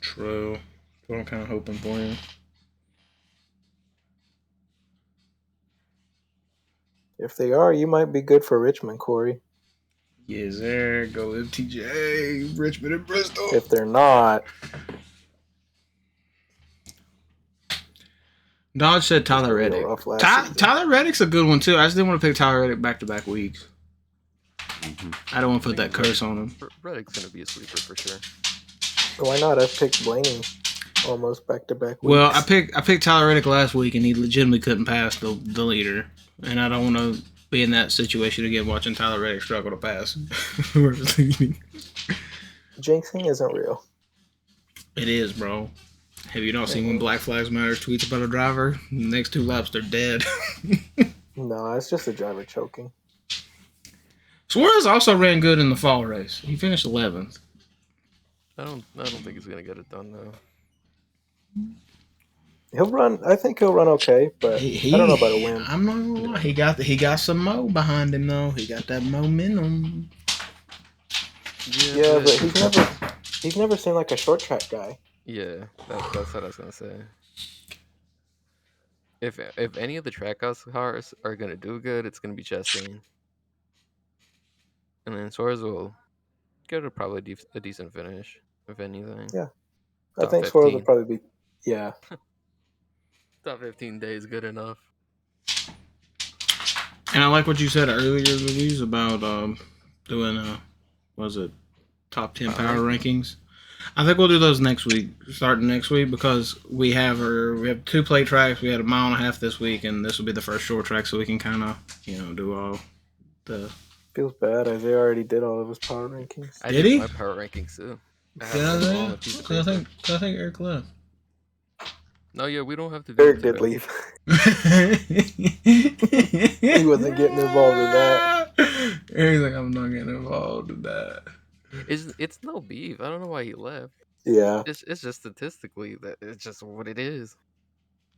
True. That's what I'm kind of hoping for you. If they are, you might be good for Richmond, Corey. Yes, there. Go MTJ, Richmond and Bristol. If they're not, Dodge said Tyler Real Reddick. rough last season. Tyler Reddick's a good one too. I just didn't want to pick Tyler Reddick back-to-back weeks. I don't want to put that curse on him. Reddick's gonna be a sleeper for sure. Why not? I picked Blaney almost back-to-back weeks. Well, I picked Tyler Reddick last week, and he legitimately couldn't pass the leader. And I don't want to be in that situation again, watching Tyler Reddick struggle to pass. Jinxing isn't real. It is, bro. Have you not seen when Black Flags Matter tweets about a driver? The next 2 laps, they're dead. No, it's just a driver choking. Suarez also ran good in the fall race. He finished 11th. I don't think he's gonna get it done though. He'll run. I think he'll run okay, but I don't know about a win. I'm not gonna lie. He got some mo behind him though. He got that momentum. Yeah, but he's never seen like a short track guy. Yeah, that's what I was gonna say. If any of the trackhouse cars are gonna do good, it's gonna be Chastain, and then Suarez will get a decent finish, if anything. Yeah, I Top think Suarez 15. will probably be. Yeah, Top 15 days good enough. And I like what you said earlier, Louise, about doing was it top 10 power rankings? I think we'll do those next week, starting next week, because we have 2 plate tracks. We had a 1.5 miles this week, and this will be the first short track, so we can kind of do all the. feels bad. Isaiah already did all of his power rankings. I Did did he? my power rankings too. I think Eric left. No, yeah, we don't have to do Eric it did today. leave. He wasn't getting involved in that. Eric's like, I'm not getting involved in that. It's no beef. I don't know why he left. Yeah, It's just statistically that it's just what it is.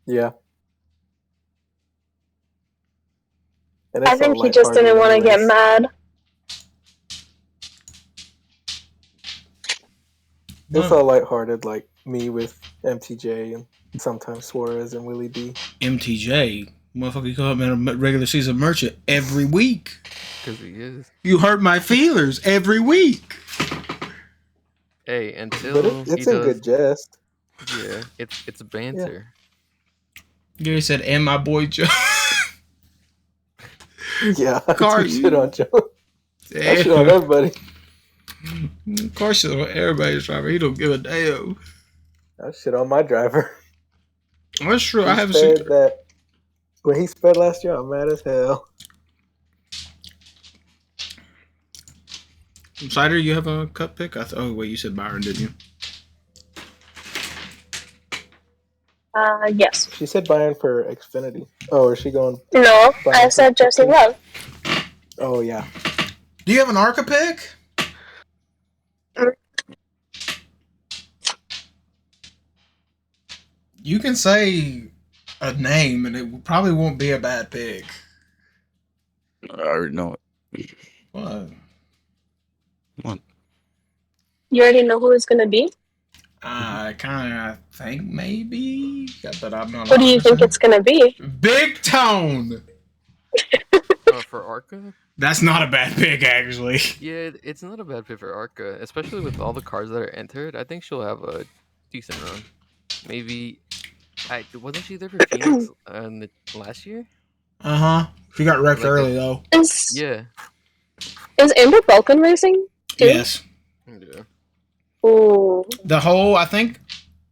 yeah. And I it's all think he just didn't want to get lighthearted mad. It's all lighthearted, like me with MTJ and sometimes Suarez and Willie D. MTJ, motherfucker, you call him a regular season merchant every week. Because he is. You hurt my feelers every week. Hey, But until it's in good jest. Yeah, it's banter. Gary said, and my boy Joe. Yeah, Car, I shit on Joe. I Damn. shit on everybody. Car shit on everybody's driver. He don't give a damn. I shit on my driver. That's true. He I haven't seen sped that. When he sped last year, I'm mad as hell. Cider, you have a cut pick? Oh, wait, you said Byron, didn't you? Yes. She said Bayern for Xfinity. Oh, is she going? No, Byron I for said Jesse 15? Love. Oh, yeah. Do you have an ARCA pick? You can say a name, and it probably won't be a bad pick. I already know it. What? What? You already know who it's gonna be? I kind of think maybe, but I'm not. Who do you think 100%. it's gonna be? Big Tone. For Arca? That's not a bad pick, actually. Yeah, it's not a bad fit for Arca, especially with all the cars that are entered. I think she'll have a decent run. Maybe, wasn't she there for Phoenix last year? She got wrecked Like early though. Yeah. Is Amber Falcon racing too? Yes. Yeah. Ooh. The whole, I think,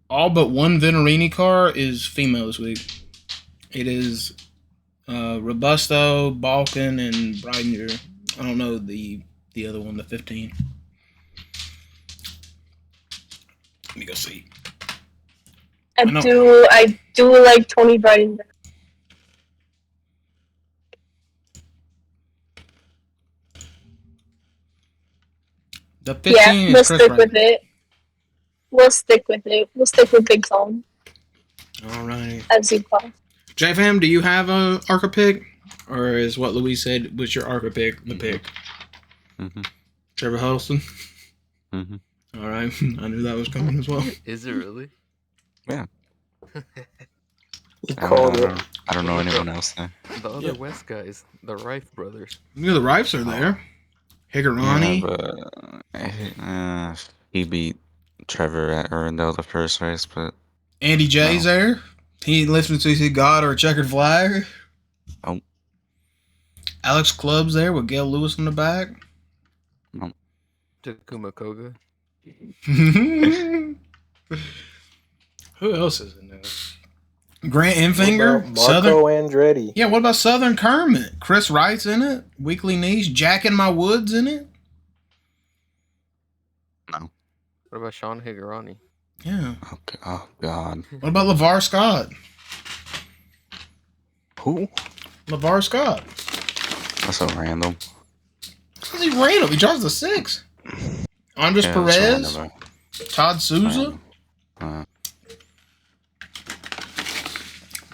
all but one Venerini car is female this week. It is Robusto, Balkan, and Breidinger. I don't know the other one, the 15. Let me go see. I know. do like Tony Breidinger. The 15 Yeah, is we'll Chris stick Wright. with it. We'll stick with it. We'll stick with Big Tone All right. as you call. JFam, do you have a ARCA pick? Or is what Louise said was your ARCA pick the pick? Mm-hmm. Trevor Huddleston? Mm-hmm. All right. I knew that was coming as well. Is it really? Yeah. He called it. I don't know anyone else there. The other West guys, the Rife brothers. Yeah, the Rifes are there. Higurani. Yeah, but he beat Trevor at Arundel the first race, but Andy J's there. He ain't listening to see God or a checkered flag. Oh. Alex Club's there with Gail Lewis on the back. Takuma Koga. Who else is in there? Grant What Enfinger, about Marco Southern. Andretti? Yeah, what about Southern Kermit? Chris Wright's in it. Weekly Niche. Jack in My Woods in it. No. What about Sean Higurani? Yeah. Okay. Oh God. What about LeVar Scott? Who? LeVar Scott. That's so random. How's he random? He drives the 6. Andres Yeah, that's Perez. random. Todd Souza.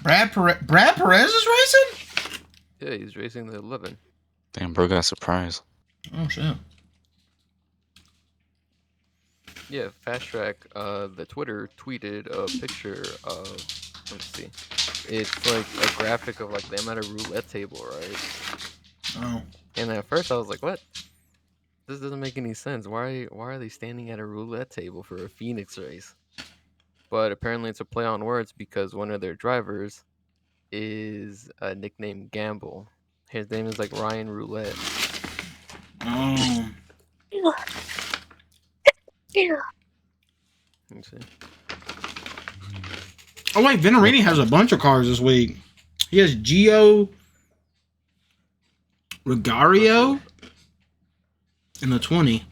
Brad Perez is racing? Yeah, he's racing the 11. Damn, bro got surprised. Oh, shit. Yeah, Fast Track, the Twitter tweeted a picture of, let's see. It's like a graphic of like them at a roulette table, right? Oh. And at first I was like, what? This doesn't make any sense. Why are they standing at a roulette table for a Phoenix race? But apparently it's a play on words because one of their drivers is nicknamed Gamble. His name is like Ryan Roulette. Oh. Let me see. Oh, wait. Venerini has a bunch of cars this week. He has Gio Rigario in the 20.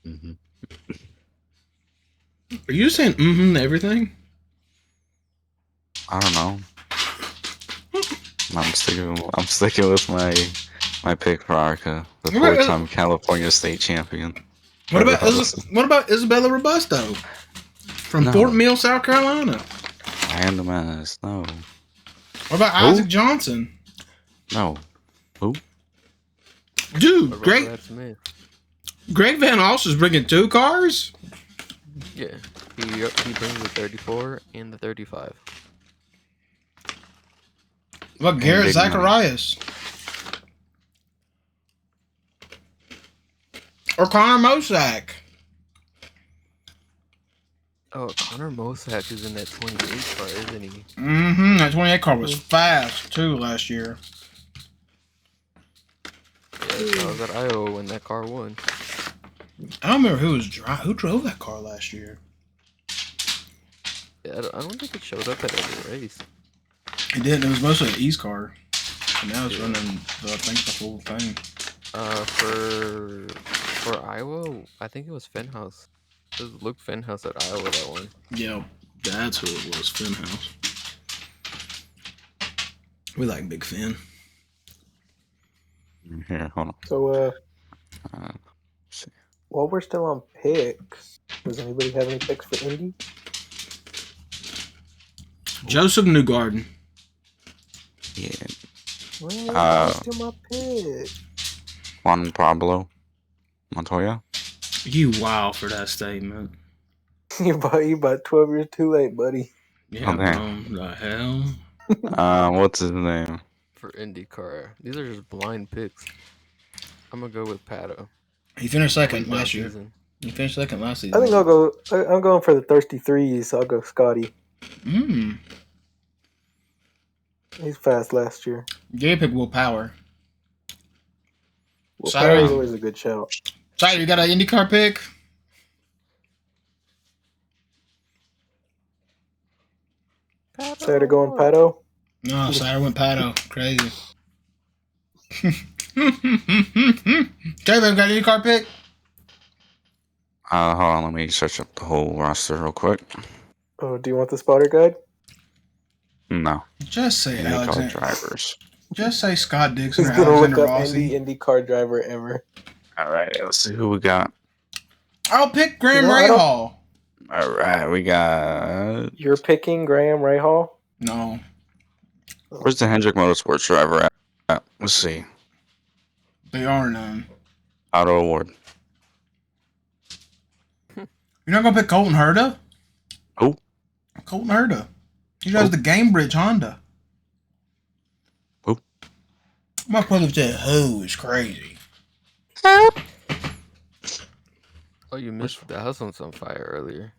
Mm-hmm. Are you saying to everything? I don't know. I'm sticking with my pick for Arca, the What about- 4-time California state champion. What about Isabella Robusto from No. Fort Mill, South Carolina? Random ass. No. What about Who? Isaac Johnson? No. Who? Dude, What about Greg Brad Smith? Van Oss is bringing 2 cars? Yeah, he brings the 34 and the 35. What about Garrett big money. Zacharias? Or Connor Mosack? Oh, Connor Mosack is in that 28 car, isn't he? That 28 car was fast, too, last year. Yeah, I was at Iowa when that car won. I don't remember who drove that car last year. Yeah, I don't think it showed up at every race. It didn't. It was mostly an East car. And now it's running, I think, the full thing. For Iowa, I think it was Fenhouse. It was Luke Fenhouse at Iowa that one. Yeah, that's who it was, Finn House. We like Big Finn. Here, hold on. So, See. while we're still on picks, does anybody have any picks for Indy? Joseph Newgarden. Yeah. Well, still my pick. Juan Pablo Montoya. You wow for that statement. You about 12 years too late, buddy. Yeah, Okay. the hell? What's his name? For IndyCar. These are just blind picks. I'm gonna go with Pato. He finished second Late last year. season. He finished second last season. I think I'm going for the thirsty threes. I'll go Scotty. He's fast last year. Gay pick Will Power. Well, Sorry. Power's always a good shout. Sorry, you got an IndyCar pick? Saturday going Pato. No, sorry, I went Pato. Crazy. Kevin, got an IndyCar pick? Hold on, let me search up the whole roster real quick. Oh, do you want the spotter guide? No. Just say IndyCar Alexander. drivers. Just say Scott Dixon He's or gonna look Alexander up Rossi. Indy car driver ever. Alright, let's see who we got. I'll pick Graham No, I don't- Rahal. Alright, we got... You're picking Graham Rahal? No. Where's the Hendrick Motorsports driver at? Let's see. They are none. Auto Award. You're not going to pick Colton Herta? Who? Colton Herta. He drives the Gamebridge Honda. Who? My brother said, who is crazy. Oh, you missed the house on some fire earlier.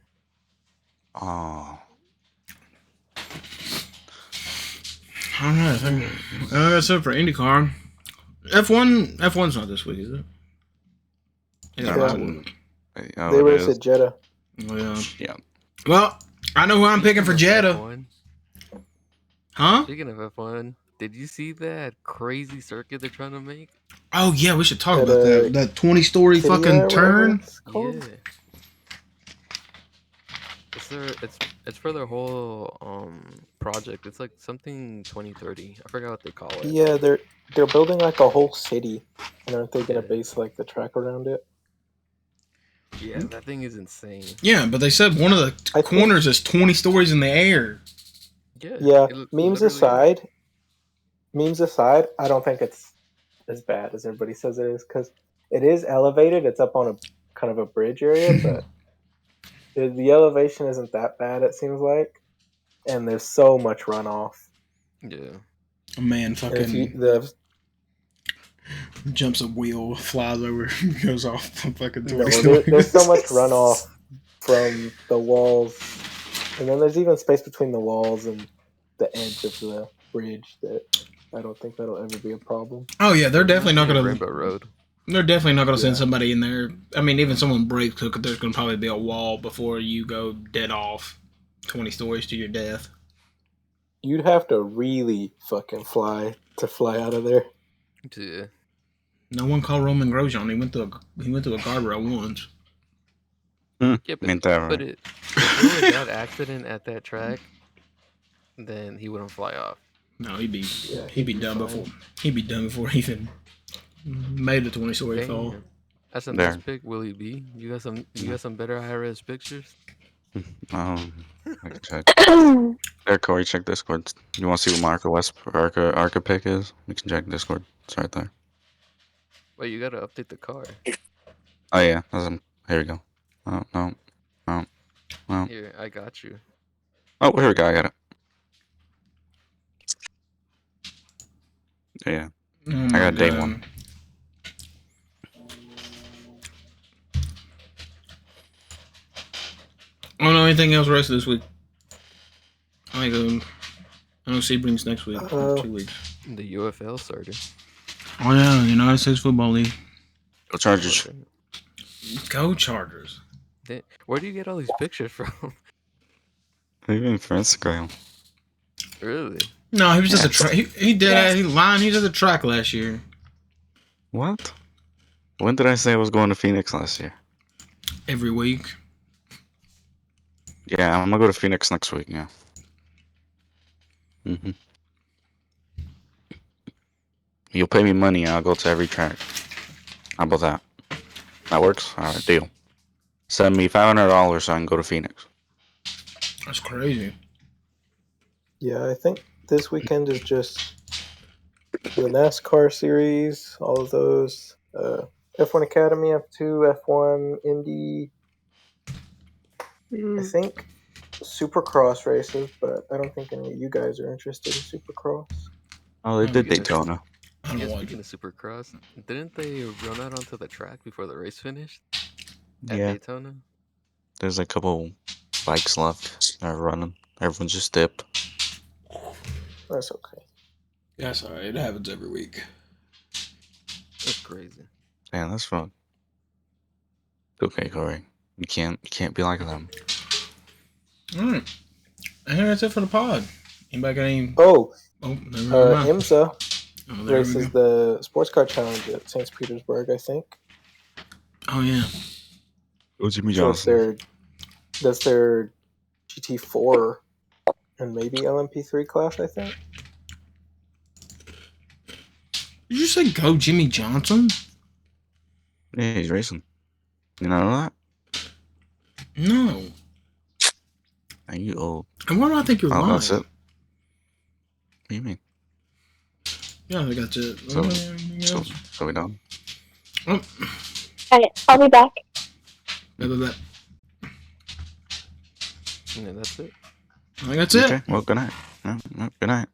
Oh. All right, I think that's it for IndyCar. F1's not this week, is it? Yeah, Yeah. that one. Oh, They it race is. at Jeddah. Oh, yeah. Yeah. Well, I know who I'm picking for Speaking of Jeddah. F1, Huh? Speaking of F1, did you see that crazy circuit they're trying to make? Oh yeah, we should talk At, about that. That 20-story Kitty fucking or whatever turn. it's called. Yeah. It's for their whole project. It's like something 2030. I forgot what they call it. Yeah, they're building like a whole city, and aren't they gonna Yeah. base like the track around it? Yeah, that thing is insane. Yeah, but they said one of the I think- corners is 20 stories in the air. Yeah, it memes literally is. aside, I don't think it's as bad as everybody says it is, because it is elevated. It's up on a kind of a bridge area, but the elevation isn't that bad, it seems like. And there's so much runoff. Yeah. A man And if you, fucking jumps a wheel, flies over, goes off the fucking 20 stories. there's so much runoff from the walls, and then there's even space between the walls and the edge of the bridge that I don't think that'll ever be a problem. Oh yeah, they're definitely not gonna. Rainbow Road. They're definitely not gonna send Yeah. somebody in there. I mean, even someone breaks hook, there's gonna probably be a wall before you go dead off 20 stories to your death. You'd have to really fucking fly out of there. Yeah. No one called Roman Grosjean. He went through a guardrail once. Yeah, but, Ain't that right? but if there was that accident at that track, then he wouldn't fly off. No, he'd be be done fine. before. He'd be done before he even made the 20-story fall. Damn. That's a There. nice pick, Willie B. You got some better high-res pictures? I can check. There, Corey, check Discord. You want to see what my Arca pick is? You can check Discord. It's right there. Wait, you gotta update the car. Oh yeah, here we go. Oh no. Here, I got you. Oh, here we go. I got it. Yeah. Oh my got day God. one. I don't know anything else rest of this week. I know Sebring's next week. 2 weeks. The UFL started. Oh yeah, United States Football League. Go Chargers. Go Chargers. Where do you get all these pictures from? Even for Instagram. Really? No, he was just a track. He did that. He lied. He was at the track last year. What? When did I say I was going to Phoenix last year? Every week. Yeah, I'm gonna go to Phoenix next week. Yeah. Mhm. You'll pay me money, and I'll go to every track. How about that? That works. All right, deal. Send me $500 so I can go to Phoenix. That's crazy. Yeah, I think this weekend is just the NASCAR series, all of those. F1 Academy, F2, F1 Indy. I think Supercross races, but I don't think any of you guys are interested in Supercross. Oh, they did goodness. Daytona. I Yeah, don't like speaking it. of Supercross, didn't they run out onto the track before the race finished? At Yeah, Daytona? there's a couple bikes left that are running. Everyone just dipped. That's okay. That's alright. It happens every week. That's crazy. Man, that's fun. Okay, Corey. You can't be like them. Alright. And that's it for the pod. Anybody got any? Oh, Never mind. IMSA Oh, there we races go. the sports car challenge at St. Petersburg, I think. Oh yeah. Oh, Jimmy So that's their GT4 and maybe LMP3 class, I think. Did you say go Jimmy Johnson? Yeah, he's racing. You know that? No. Are you old? And why do I think you're Oh, lying? that's it. What do you mean? Yeah, I think that's it. So- Anything So, else? so we done? Oh, Alright, I'll be back. blah, blah, blah. Yeah, that's it. I think that's it. Okay. Well, good night. Good night.